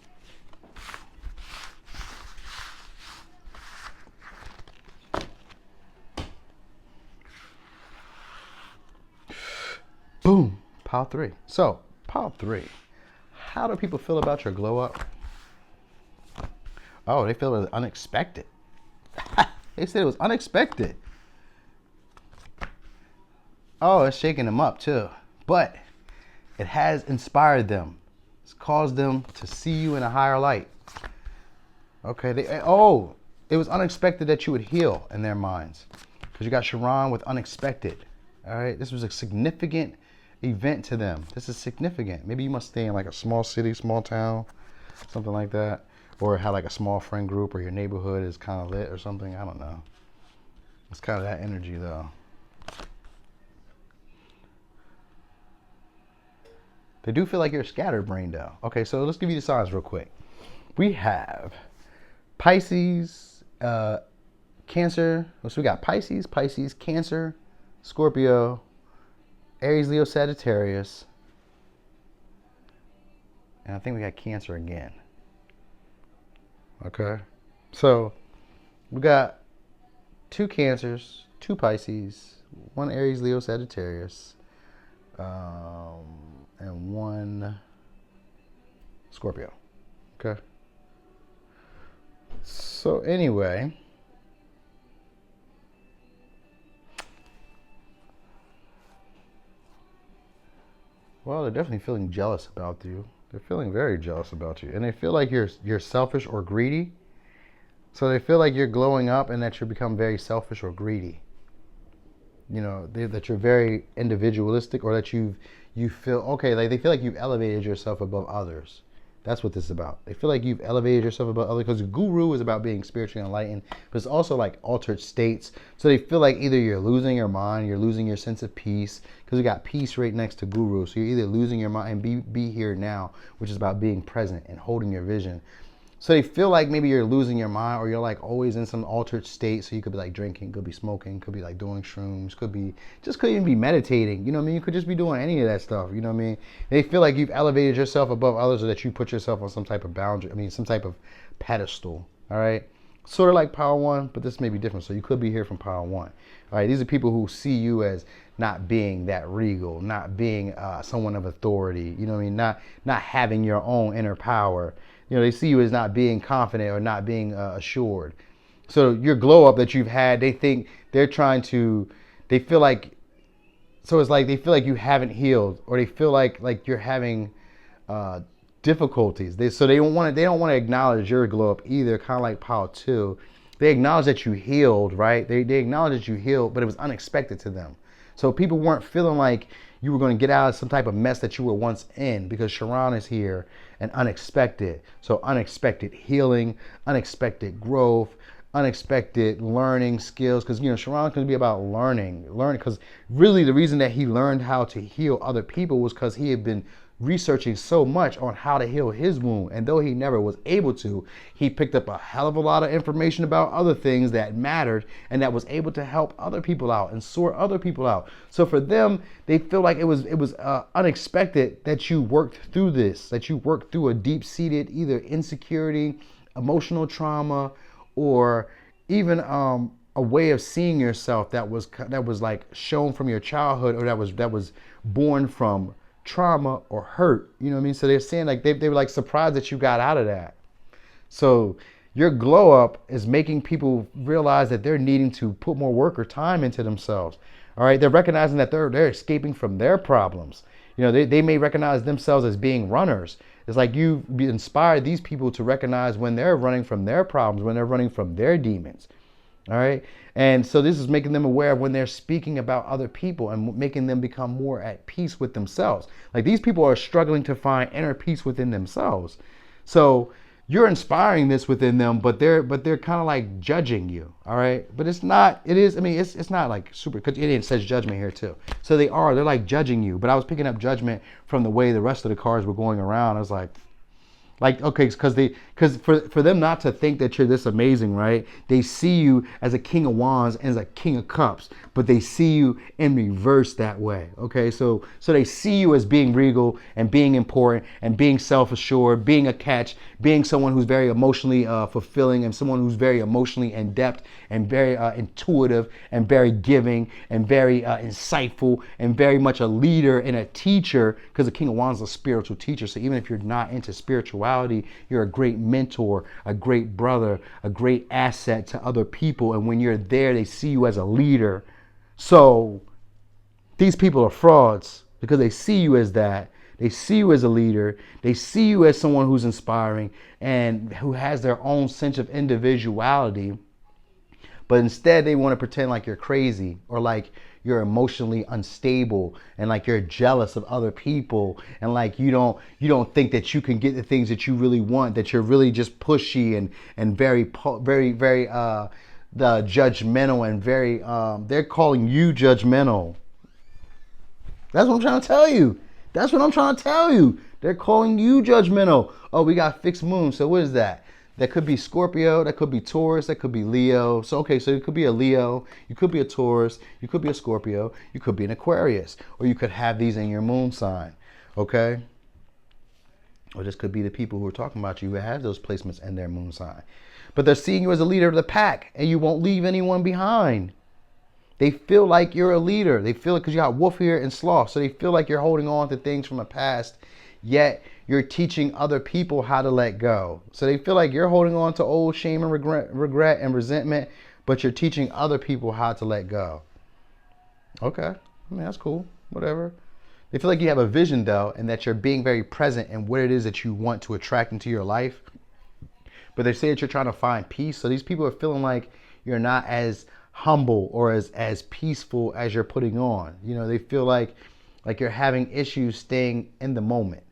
Boom, Pow 3. So, Pow 3. How do people feel about your glow up? Oh, they feel it was unexpected. They said it was unexpected. Oh, it's shaking them up too. But it has inspired them. It's caused them to see you in a higher light. Okay, it was unexpected that you would heal in their minds. Because you got Sharon with unexpected. All right, this was a significant event to them. This is significant. Maybe you must stay in like a small city, small town, something like that. Or have like a small friend group, or your neighborhood is kind of lit or something. I don't know. It's kind of that energy though. They do feel like you're scatterbrained though. Okay, so let's give you the signs real quick. We have Pisces, Cancer. So we got Pisces, Cancer, Scorpio, Aries, Leo, Sagittarius. And I think we got Cancer again. Okay. So we got 2 Cancers, 2 Pisces, 1 Aries, Leo, Sagittarius, and 1 Scorpio. Okay. So anyway, well, they're definitely feeling jealous about you. They're feeling very jealous about you, and they feel like you're selfish or greedy. So they feel like you're glowing up and that you become very selfish or greedy. That you're very individualistic, or that you feel okay. Like they feel like you've elevated yourself above others. That's what this is about. They feel like you've elevated yourself above others, because the guru is about being spiritually enlightened, but it's also like altered states. So they feel like either you're losing your mind, you're losing your sense of peace, because we got peace right next to guru. So you're either losing your mind and be here now, which is about being present and holding your vision. So they feel like maybe you're losing your mind, or you're like always in some altered state. So you could be like drinking, could be smoking, could be like doing shrooms, could even be meditating. You know what I mean? You could just be doing any of that stuff. You know what I mean? They feel like you've elevated yourself above others, or that you put yourself on some type of boundary. Some type of pedestal. All right. Sort of like Power 1, but this may be different. So you could be here from Power 1. All right. These are people who see you as not being that regal, not being someone of authority. You know what I mean? Not having your own inner power. They see you as not being confident or not being assured. So your glow up that you've had, they feel like So it's like they feel like you haven't healed, or they feel like you're having uh, difficulties. They don't want to acknowledge your glow up either. Kind of like Paul too. They acknowledge that you healed, right? They acknowledge that you healed, but it was unexpected to them. So people weren't feeling like you were going to get out of some type of mess that you were once in, because Sharon is here and unexpected. So unexpected healing, unexpected growth, unexpected learning skills, because Sharon's going to be about learning because really the reason that he learned how to heal other people was because he had been researching so much on how to heal his wound, and though he never was able to, he picked up a hell of a lot of information about other things that mattered and that was able to help other people out and sort other people out. So for them, they feel like it was unexpected that you worked through this, that you worked through a deep-seated either insecurity, emotional trauma, or even a way of seeing yourself that was like shown from your childhood, or that was born from trauma or hurt. You know what I mean? So they're saying like they were like surprised that you got out of that. So your glow up is making people realize that they're needing to put more work or time into themselves. All right, they're recognizing that they're escaping from their problems. They may recognize themselves as being runners. It's like you inspired these people to recognize when they're running from their problems, when they're running from their demons. All right. And so this is making them aware of when they're speaking about other people and making them become more at peace with themselves. Like these people are struggling to find inner peace within themselves. So you're inspiring this within them, but they're kind of like judging you. All right. But it's not, it is, I mean, it's not like super, because it says judgment here too. So they're like judging you. But I was picking up judgment from the way the rest of the cards were going around. I was like, okay, because for them not to think that you're this amazing, right? They see you as a king of wands and as a king of cups, but they see you in reverse that way. Okay, so they see you as being regal and being important and being self-assured, being a catch, being someone who's very emotionally fulfilling, and someone who's very emotionally adept and very intuitive and very giving and very insightful and very much a leader and a teacher, because the king of wands is a spiritual teacher. So even if you're not into spirituality, you're a great mentor, a great brother, a great asset to other people. And when you're there, they see you as a leader. So these people are frauds because they see you as that. They see you as a leader. They see you as someone who's inspiring and who has their own sense of individuality. But instead, they want to pretend like you're crazy, or like you're emotionally unstable, and like you're jealous of other people, and like you don't think that you can get the things that you really want, that you're really just pushy and very the judgmental and very they're calling you judgmental. That's what I'm trying to tell you. That's what I'm trying to tell you. They're calling you judgmental. Oh, we got fixed moon. So what is that? That could be Scorpio, that could be Taurus, that could be Leo. So, okay, so it could be a Leo, you could be a Taurus, you could be a Scorpio, you could be an Aquarius, or you could have these in your moon sign, okay? Or this could be the people who are talking about you who have those placements in their moon sign. But they're seeing you as a leader of the pack, and you won't leave anyone behind. They feel like you're a leader. They feel it because you got wolf here and sloth. So they feel like you're holding on to things from the past, yet you're teaching other people how to let go. So they feel like you're holding on to old shame and regret and resentment, but you're teaching other people how to let go. Okay, I mean, that's cool, whatever. They feel like you have a vision though, and that you're being very present in what it is that you want to attract into your life. But they say that you're trying to find peace. So these people are feeling like you're not as humble or as peaceful as you're putting on. They feel like you're having issues staying in the moment.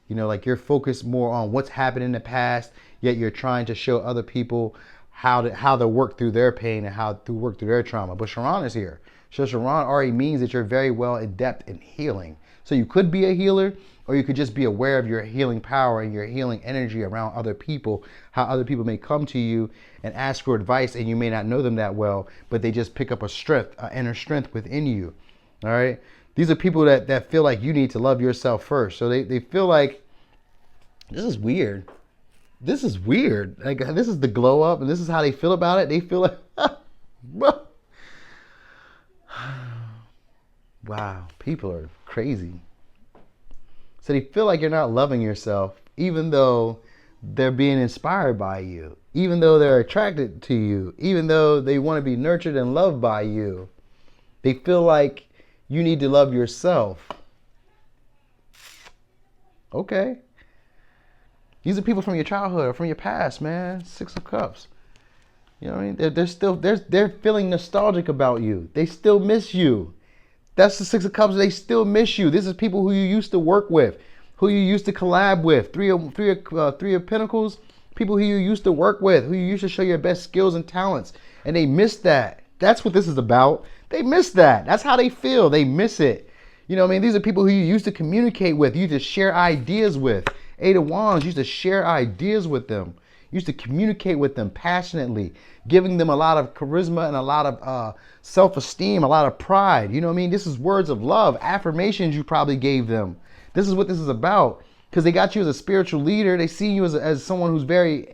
Like you're focused more on what's happened in the past, yet you're trying to show other people how to work through their pain and how to work through their trauma. But Sharon is here. So Sharon already means that you're very well adept in healing. So you could be a healer, or you could just be aware of your healing power and your healing energy around other people, how other people may come to you and ask for advice, and you may not know them that well, but they just pick up a strength, an inner strength within you. All right. These are people that feel like you need to love yourself first. So they feel like, this is weird. This is weird. Like, this is the glow up, and this is how they feel about it. They feel like, wow, people are crazy. So they feel like you're not loving yourself, even though they're being inspired by you, even though they're attracted to you, even though they want to be nurtured and loved by you. They feel like You need to love yourself. Okay. These are people from your childhood or from your past, man. Six of Cups. You know what I mean? They're feeling nostalgic about you. They still miss you. That's the Six of Cups. They still miss you. This is people who you used to work with, who you used to collab with. Three of Pentacles. People who you used to work with, who you used to show your best skills and talents, and they miss that. That's what this is about. They miss that. That's how they feel. They miss it. You know what I mean? These are people who you used to communicate with, you used to share ideas with. Eight of Wands, you used to share ideas with them. You used to communicate with them passionately, giving them a lot of charisma and a lot of self-esteem, a lot of pride. You know what I mean? This is words of love, affirmations you probably gave them. This is what this is about. Because they got you as a spiritual leader. They see you as someone who's very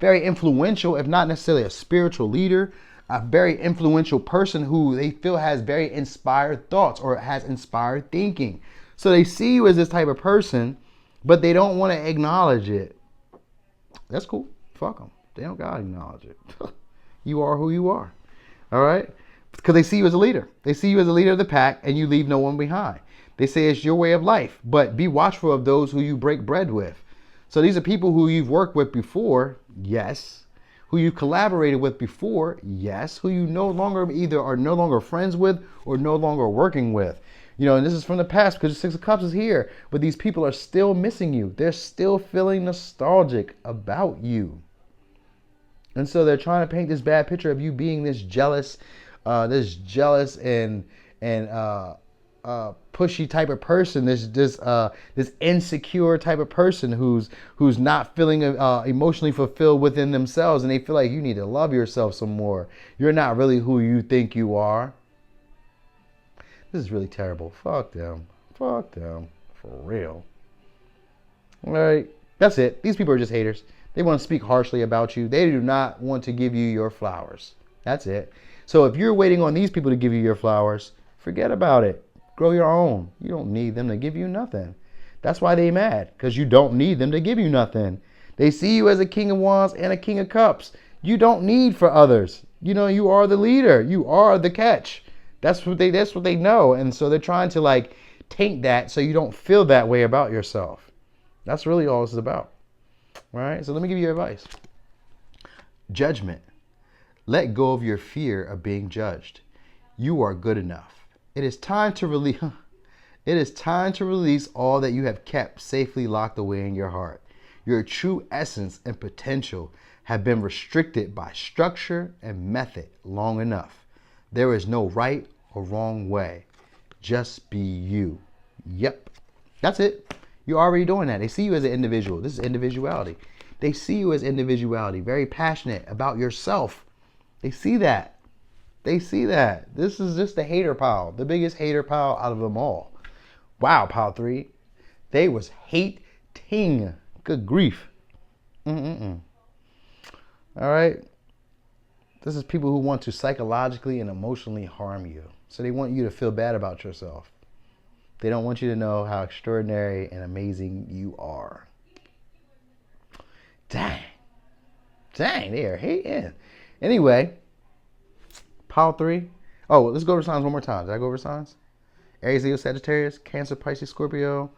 influential, if not necessarily a spiritual leader, a very influential person who they feel has very inspired thoughts or has inspired thinking. So they see you as this type of person, but they don't want to acknowledge it. That's cool. Fuck them. They don't got to acknowledge it. You are who you are. All right? Because they see you as a leader. They see you as a leader of the pack, and you leave no one behind. They say it's your way of life, but be watchful of those who you break bread with. So these are people who you've worked with before, yes. Who you've collaborated with before, yes. Who you no longer either are no longer friends with or no longer working with. You know, and this is from the past because the Six of Cups is here, but these people are still missing you. They're still feeling nostalgic about you. And so they're trying to paint this bad picture of you being this jealous and pushy type of person, this insecure type of person who's not feeling emotionally fulfilled within themselves, and they feel like you need to love yourself some more. You're not really who you think you are. This is really terrible. Fuck them. Fuck them. For real. All right. That's it. These people are just haters. They want to speak harshly about you. They do not want to give you your flowers. That's it. So if you're waiting on these people to give you your flowers, forget about it. Grow your own. You don't need them to give you nothing. That's why they mad, because you don't need them to give you nothing. They see you as a King of Wands and a King of Cups. You don't need for others. You know, you are the leader. You are the catch. That's what they know. And so they're trying to like taint that so you don't feel that way about yourself. That's really all this is about. All right? So let me give you advice. Judgment. Let go of your fear of being judged. You are good enough. It is time to release all that you have kept safely locked away in your heart. Your true essence and potential have been restricted by structure and method long enough. There is no right or wrong way. Just be you. Yep. That's it. You're already doing that. They see you as an individual. This is individuality. They see you as individuality, very passionate about yourself. They see that. They see that. This is just the hater pile, the biggest hater pile out of them all. Wow, pile 3. They was hating. Good grief. All right. This is people who want to psychologically and emotionally harm you. So they want you to feel bad about yourself. They don't want you to know how extraordinary and amazing you are. Dang, they are hating. Anyway, pile 3. Oh, let's go over signs one more time. Did I go over signs? Aries, Leo, Sagittarius, Cancer, Pisces, Scorpio,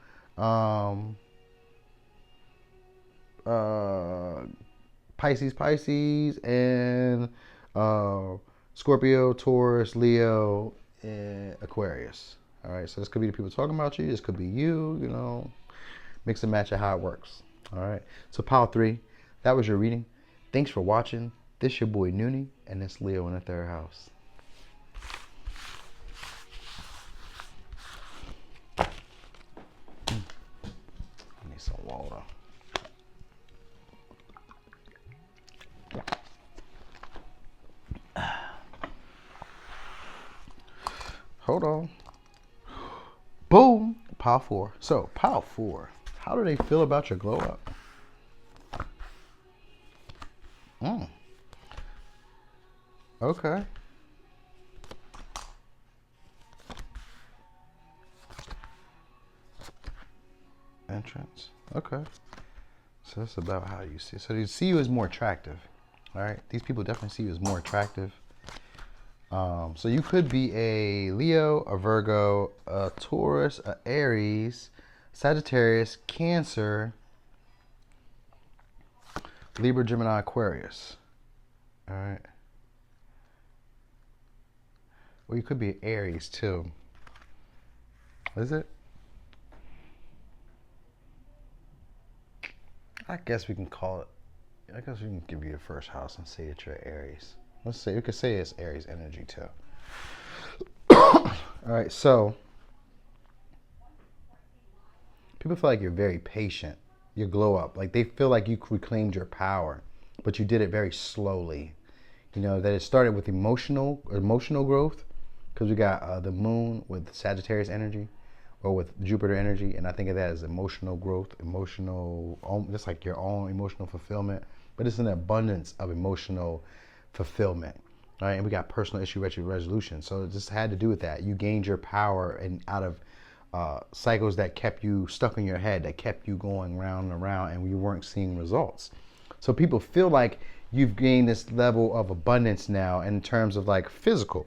Pisces, and Scorpio, Taurus, Leo, and Aquarius. All right, so this could be the people talking about you. This could be you, you know. Mix and match of how it works. All right, so pile 3, that was your reading. Thanks for watching. This your boy Noonie, and this Leo in the 3rd house. I need some water. Hold on. Boom. Pile 4. So, pile 4. How do they feel about your glow up? Okay. Entrance. Okay. So that's about how you see. So they see you as more attractive. All right. These people definitely see you as more attractive. So you could be a Leo, a Virgo, a Taurus, a Aries, Sagittarius, Cancer, Libra, Gemini, Aquarius. All right. Well, you could be an Aries too. Is it? I guess we can call it. I guess we can give you the first house and say that you're Aries. Let's say we could say it's Aries energy too. All right, so people feel like you're very patient. You glow up. Like they feel like you reclaimed your power, but you did it very slowly. You know that it started with emotional growth, because we got the moon with Sagittarius energy, or with Jupiter energy, and I think of that as emotional growth, just like your own emotional fulfillment, but it's an abundance of emotional fulfillment. All right, and we got personal issue resolution. So it just had to do with that. You gained your power and out of cycles that kept you stuck in your head, that kept you going round and around, and you weren't seeing results. So people feel like you've gained this level of abundance now in terms of like physical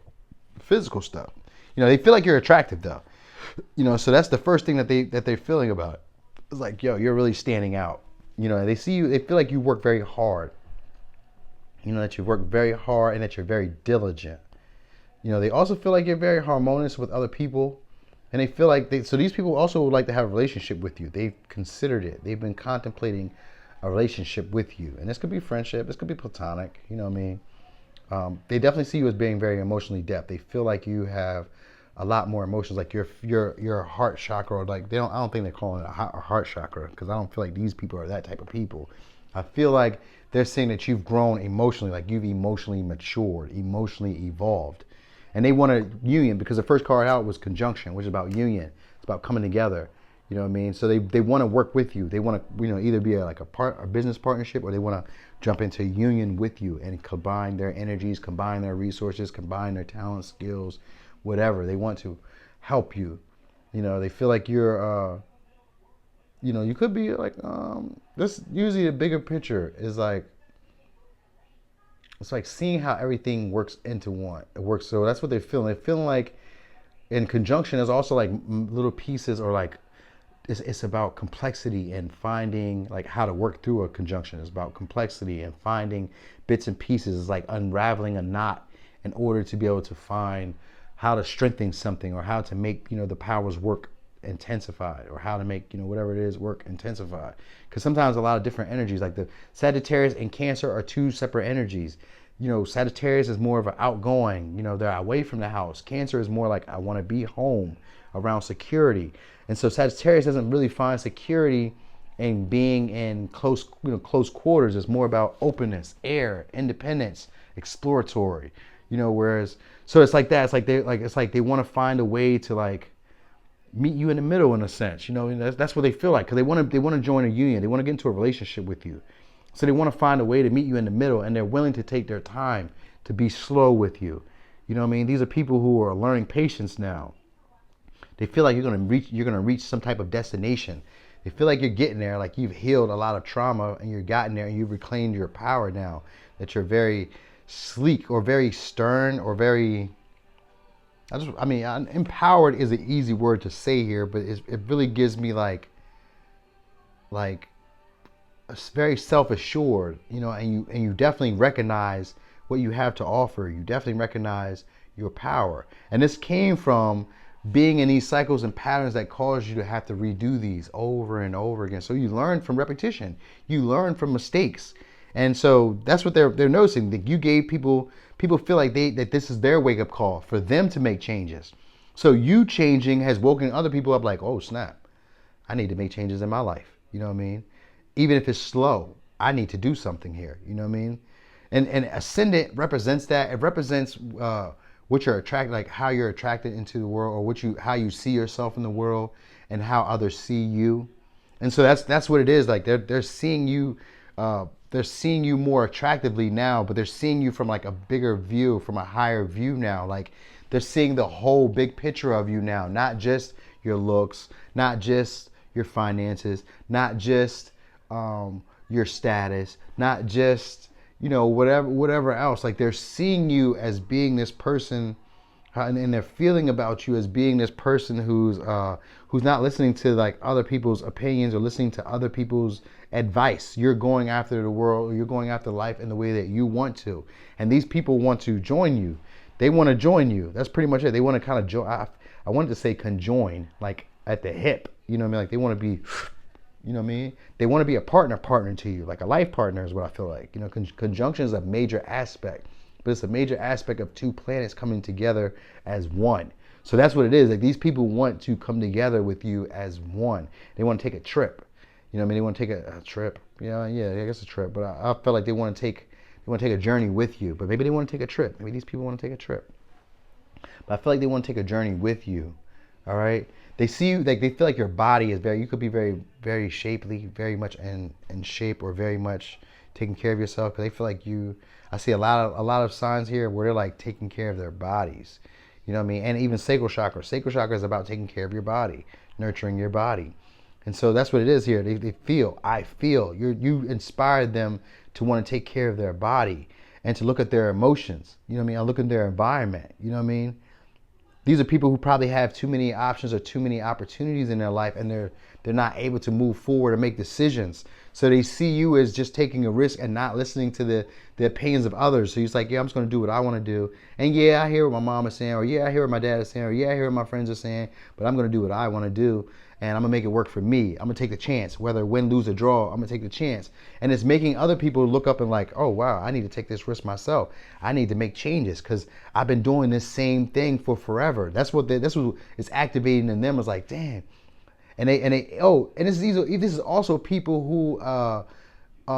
stuff. You know, they feel like you're attractive though. You know, so that's the first thing that they're feeling about it. It's like, yo, you're really standing out. You know, they see you, they feel like you work very hard. You know, that you work very hard and that you're very diligent. You know, they also feel like you're very harmonious with other people. And they feel like so these people also would like to have a relationship with you. They've considered it. They've been contemplating a relationship with you. And this could be friendship. This could be platonic. You know what I mean? They definitely see you as being very emotionally depth. They feel like you have a lot more emotions, like your heart chakra, or like I don't think they're calling it a heart chakra, because I don't feel like these people are that type of people. I feel like they're saying that you've grown emotionally, like you've emotionally matured, emotionally evolved, and they want a union, because the first card out was conjunction, which is about union. It's about coming together. You know what I mean? So they want to work with you. They want to, you know, either be a business partnership, or they want to jump into union with you and combine their energies, combine their resources, combine their talents, skills, whatever. They want to help you. You know, they feel like you're you know, you could be like this. Usually the bigger picture is like, it's like seeing how everything works into one. It works. So that's what they're feeling. They're feeling like in conjunction is also like little pieces, or like it's about complexity and finding like how to work through a conjunction. It's about complexity and finding bits and pieces. It's like unraveling a knot in order to be able to find how to strengthen something, or how to make, you know, the powers work intensified, or how to make, you know, whatever it is work intensified. Because sometimes a lot of different energies, like the Sagittarius and Cancer are two separate energies. You know, Sagittarius is more of an outgoing, you know, they're away from the house. Cancer is more like, I want to be home, around security. And so Sagittarius doesn't really find security in being in close quarters. It's more about openness, air, independence, exploratory. You know, whereas, so it's like that. It's like they want to find a way to like meet you in the middle, in a sense. You know, and that's what they feel like, because they want to join a union. They want to get into a relationship with you. So they want to find a way to meet you in the middle, and they're willing to take their time to be slow with you. You know what I mean? These are people who are learning patience now. They feel like you're gonna reach some type of destination. They feel like you're getting there, like you've healed a lot of trauma and you're gotten there and you've reclaimed your power now. That you're very sleek, or very stern, or very, empowered is an easy word to say here, but it really gives me like very self-assured, you know, and you definitely recognize what you have to offer. You definitely recognize your power. And this came from being in these cycles and patterns that cause you to have to redo these over and over again. So you learn from repetition. You learn from mistakes. And so that's what they're noticing. That you gave people feel like that this is their wake-up call for them to make changes. So you changing has woken other people up like, oh snap, I need to make changes in my life. You know what I mean? Even if it's slow, I need to do something here. You know what I mean? And ascendant represents that. It represents what you're attracted, like how you're attracted into the world, or how you see yourself in the world, and how others see you. And so that's what it is. Like they're seeing you, they're seeing you more attractively now, but they're seeing you from like a bigger view, from a higher view now. Like they're seeing the whole big picture of you now, not just your looks, not just your finances, not just your status, not just whatever else. Like they're seeing you as being this person, and they're feeling about you as being this person who's not listening to like other people's opinions or listening to other people's advice. You're going after the world, or you're going after life in the way that you want to, and these people want to join you. They want to join you. That's pretty much it. They want to kind of join. I wanted to say conjoin, like at the hip. You know what I mean? Like they want to be. You know what I mean? They want to be a partner to you, like a life partner is what I feel like. Conjunction is a major aspect, but it's a major aspect of two planets coming together as one. So that's what it is. Like these people want to come together with you as one. They want to take a trip. You know what I mean? They want to take a trip. Yeah, I guess a trip. But I feel like they want to take a journey with you. But maybe they want to take a trip. Maybe these people want to take a trip. But I feel like they want to take a journey with you. All right. They see you, like they feel like your body is you could be very, very shapely, very much in shape, or very much taking care of yourself. Because they feel like I see a lot of signs here where they're like taking care of their bodies. You know what I mean? And even sacral chakra. Sacral chakra is about taking care of your body, nurturing your body. And so that's what it is here. They feel, I feel. You inspired them to want to take care of their body and to look at their emotions. You know what I mean? And look at their environment. You know what I mean? These are people who probably have too many options or too many opportunities in their life, and they're not able to move forward or make decisions. So they see you as just taking a risk and not listening to the opinions of others. So he's like, yeah, I'm just going to do what I want to do. And yeah, I hear what my mom is saying, or yeah, I hear what my dad is saying, or yeah, I hear what my friends are saying, but I'm going to do what I want to do. And I'm going to make it work for me. I'm going to take the chance. Whether win, lose, or draw, I'm going to take the chance. And it's making other people look up and like, oh, wow, I need to take this risk myself. I need to make changes because I've been doing this same thing for forever. That's what is activating in them. Is like, damn. And this is also people who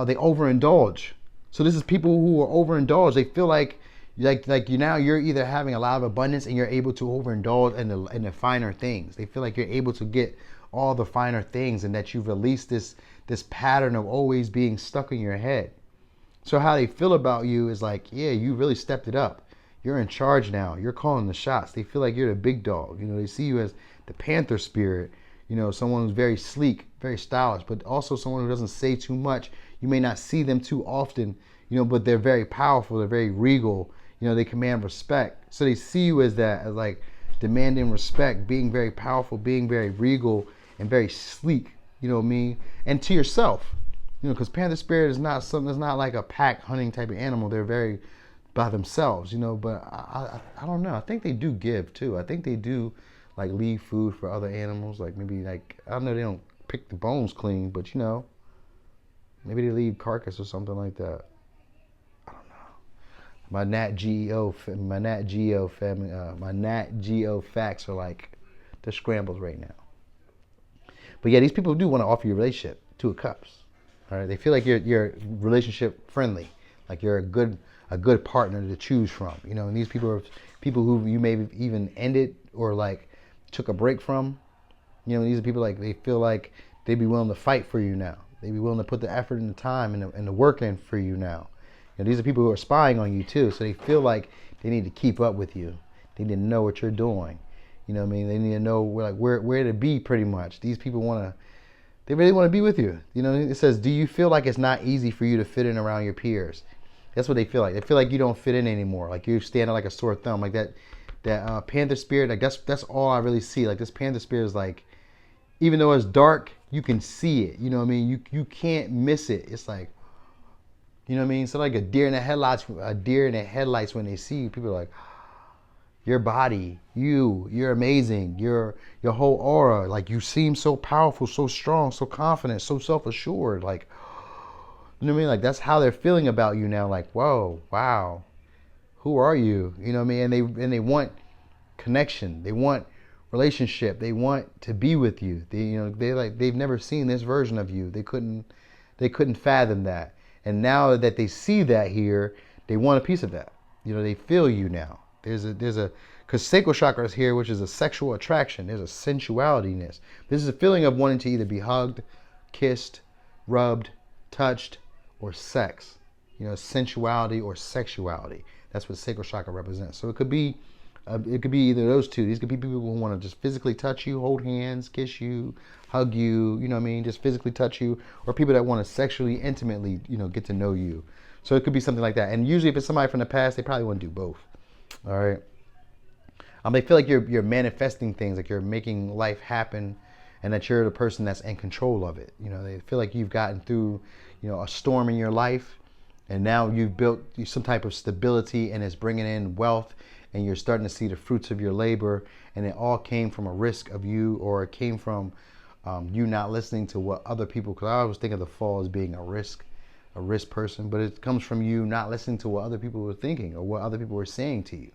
they overindulge. So this is people who are overindulged. They feel like you're either having a lot of abundance and you're able to overindulge in the finer things. They feel like you're able to get all the finer things, and that you've released this pattern of always being stuck in your head. So how they feel about you is like, yeah, you really stepped it up. You're in charge now. You're calling the shots. They feel like you're the big dog. They see you as the panther spirit. Someone who's very sleek, very stylish, but also someone who doesn't say too much. You may not see them too often, but they're very powerful. They're very regal. They command respect. So they see you as that, as like demanding respect, being very powerful, being very regal, and very sleek. You know what I mean? And to yourself, because panther spirit is not something. It's not like a pack hunting type of animal. They're very by themselves, But I don't know. I think they do give too. I think they do like leave food for other animals. Like maybe like I don't know. They don't pick the bones clean, but maybe they leave carcass or something like that. My Nat Geo facts are like they're scrambled right now. But yeah, these people do want to offer you a relationship, 2 of Cups. All right, they feel like you're relationship friendly, like you're a good partner to choose from. And these people are people who you may even ended or like took a break from. These are people like they feel like they'd be willing to fight for you now. They'd be willing to put the effort and the time and the work in for you now. These are people who are spying on you too, so they feel like they need to keep up with you. They need to know what you're doing. You know what I mean? They need to know where to be pretty much. These people they really want to be with you. It says, do you feel like it's not easy for you to fit in around your peers? That's what they feel like. They feel like you don't fit in anymore. Like you're standing like a sore thumb. Like that panther spirit, like that's all I really see. Like this panther spirit is like, even though it's dark, you can see it. You know what I mean? You can't miss it. It's like, you know what I mean? So like a deer in the headlights when they see you, people are like, your body, you're amazing. Your whole aura, like you seem so powerful, so strong, so confident, so self-assured. Like, you know what I mean? Like that's how they're feeling about you now. Like, whoa, wow, who are you? You know what I mean? And they want connection. They want relationship. They want to be with you. They've never seen this version of you. They couldn't fathom that. And now that they see that here, they want a piece of that. They feel you now. Because sacral chakra is here, which is a sexual attraction. There's a sensualityness. This is a feeling of wanting to either be hugged, kissed, rubbed, touched, or sex. Sensuality or sexuality. That's what sacral chakra represents. So it could be either of those two. These could be people who want to just physically touch you, hold hands, kiss you, hug you, just physically touch you, or people that want to sexually, intimately, get to know you. So it could be something like that. And usually if it's somebody from the past, they probably want to do both. All right. They feel like you're manifesting things, like you're making life happen, and that you're the person that's in control of it. They feel like you've gotten through, a storm in your life, and now you've built some type of stability, and it's bringing in wealth, and you're starting to see the fruits of your labor, and it all came from a risk of you, or it came from you not listening to what other people. Because I always think of the fall as being a risk person, but it comes from you not listening to what other people were thinking or what other people were saying to you.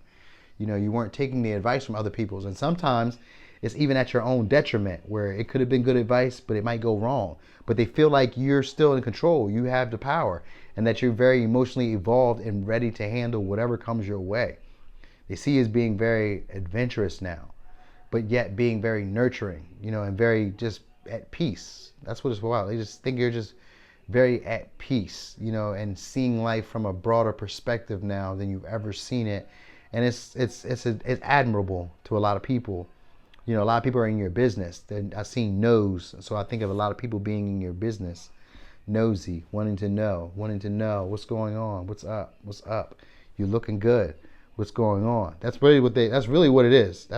You weren't taking the advice from other people's. And sometimes it's even at your own detriment, where it could have been good advice, but it might go wrong. But they feel like you're still in control. You have the power, and that you're very emotionally evolved and ready to handle whatever comes your way. They see you as being very adventurous now, but yet being very nurturing, and very just at peace. That's what it's about. They just think you're just very at peace, and seeing life from a broader perspective now than you've ever seen it. And it's admirable to a lot of people. A lot of people are in your business. I've seen nose, so I think of a lot of people being in your business, nosy, wanting to know what's going on, what's up. You're looking good. What's going on? That's really what it is.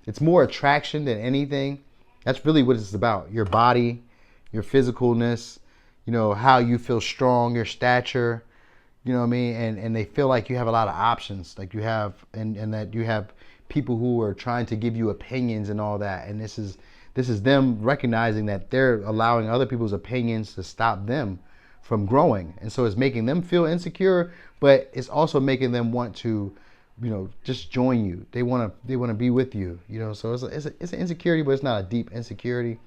It's more attraction than anything. That's really what it's about. Your body, your physicalness, how you feel strong, your stature, you know what I mean? And they feel like you have a lot of options, like you have, and that you have people who are trying to give you opinions and all that. And this is them recognizing that they're allowing other people's opinions to stop them from growing. And so it's making them feel insecure, but it's also making them want to, just join you. They want to be with you, so it's an insecurity, but it's not a deep insecurity.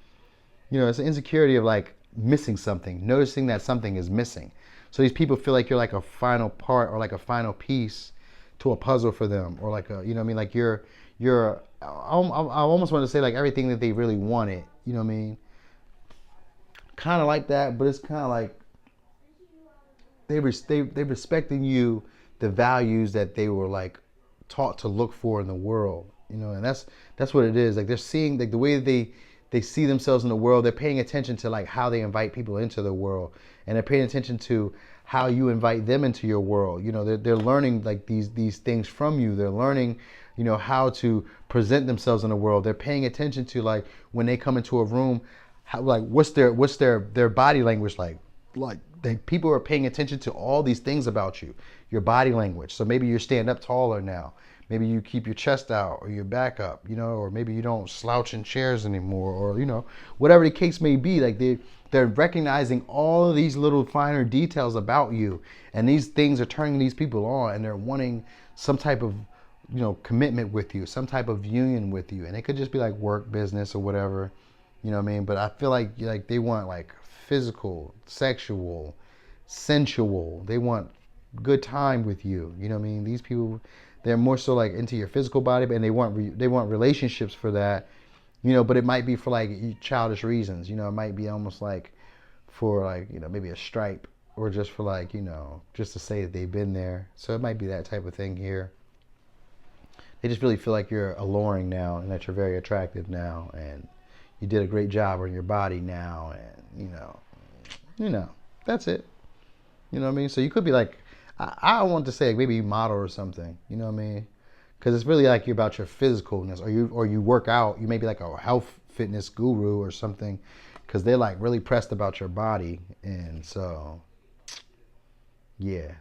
It's an insecurity of like missing something, noticing that something is missing. So these people feel like you're like a final part or like a final piece to a puzzle for them, or like like you're I almost want to say like everything that they really wanted, kind of like that. But it's kind of like they respecting you, the values that they were like taught to look for in the world, and that's what it is. Like they're seeing like the way that they see themselves in the world. They're paying attention to like how they invite people into the world, and they're paying attention to how you invite them into your world. They're learning like these things from you. They're learning, how to present themselves in the world. They're paying attention to like when they come into a room, how, like what's their body language like. People are paying attention to all these things about you, your body language. So maybe you stand up taller now. Maybe you keep your chest out or your back up, or maybe you don't slouch in chairs anymore, or whatever the case may be. Like they're recognizing all of these little finer details about you, and these things are turning these people on, and they're wanting some type of commitment with you, some type of union with you. And it could just be like work, business, or whatever, what I mean. But I feel like they want like physical, sexual, sensual. They want good time with you. You know what I mean? These people, they're more so like into your physical body, and they want relationships for that. But it might be for like childish reasons. It might be almost like for like maybe a stripe, or just for like just to say that they've been there. So it might be that type of thing here. They just really feel like you're alluring now, and that you're very attractive now, and you did a great job on your body now, and that's it. You know what I mean? So you could be like, I want to say like maybe model or something. You know what I mean? Because it's really like you're about your physicalness, or you work out. You may be like a health fitness guru or something, because they're like really pressed about your body. And so, yeah,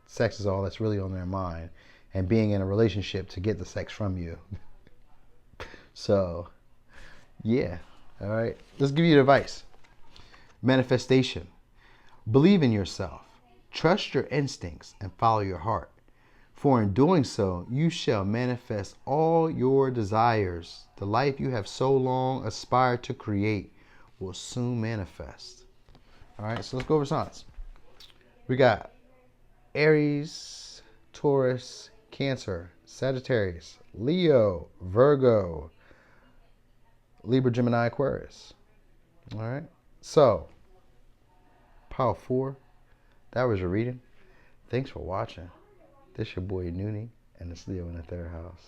sex is all that's really on their mind, and being in a relationship to get the sex from you. So, yeah, all right. Let's give you advice. Manifestation. Believe in yourself. Trust your instincts and follow your heart. For in doing so, you shall manifest all your desires. The life you have so long aspired to create will soon manifest. All right, so let's go over signs. We got Aries, Taurus, Cancer, Sagittarius, Leo, Virgo, Libra, Gemini, Aquarius. All right, so Power 4, that was your reading. Thanks for watching. This your boy Noonie, and it's Leo in the third house.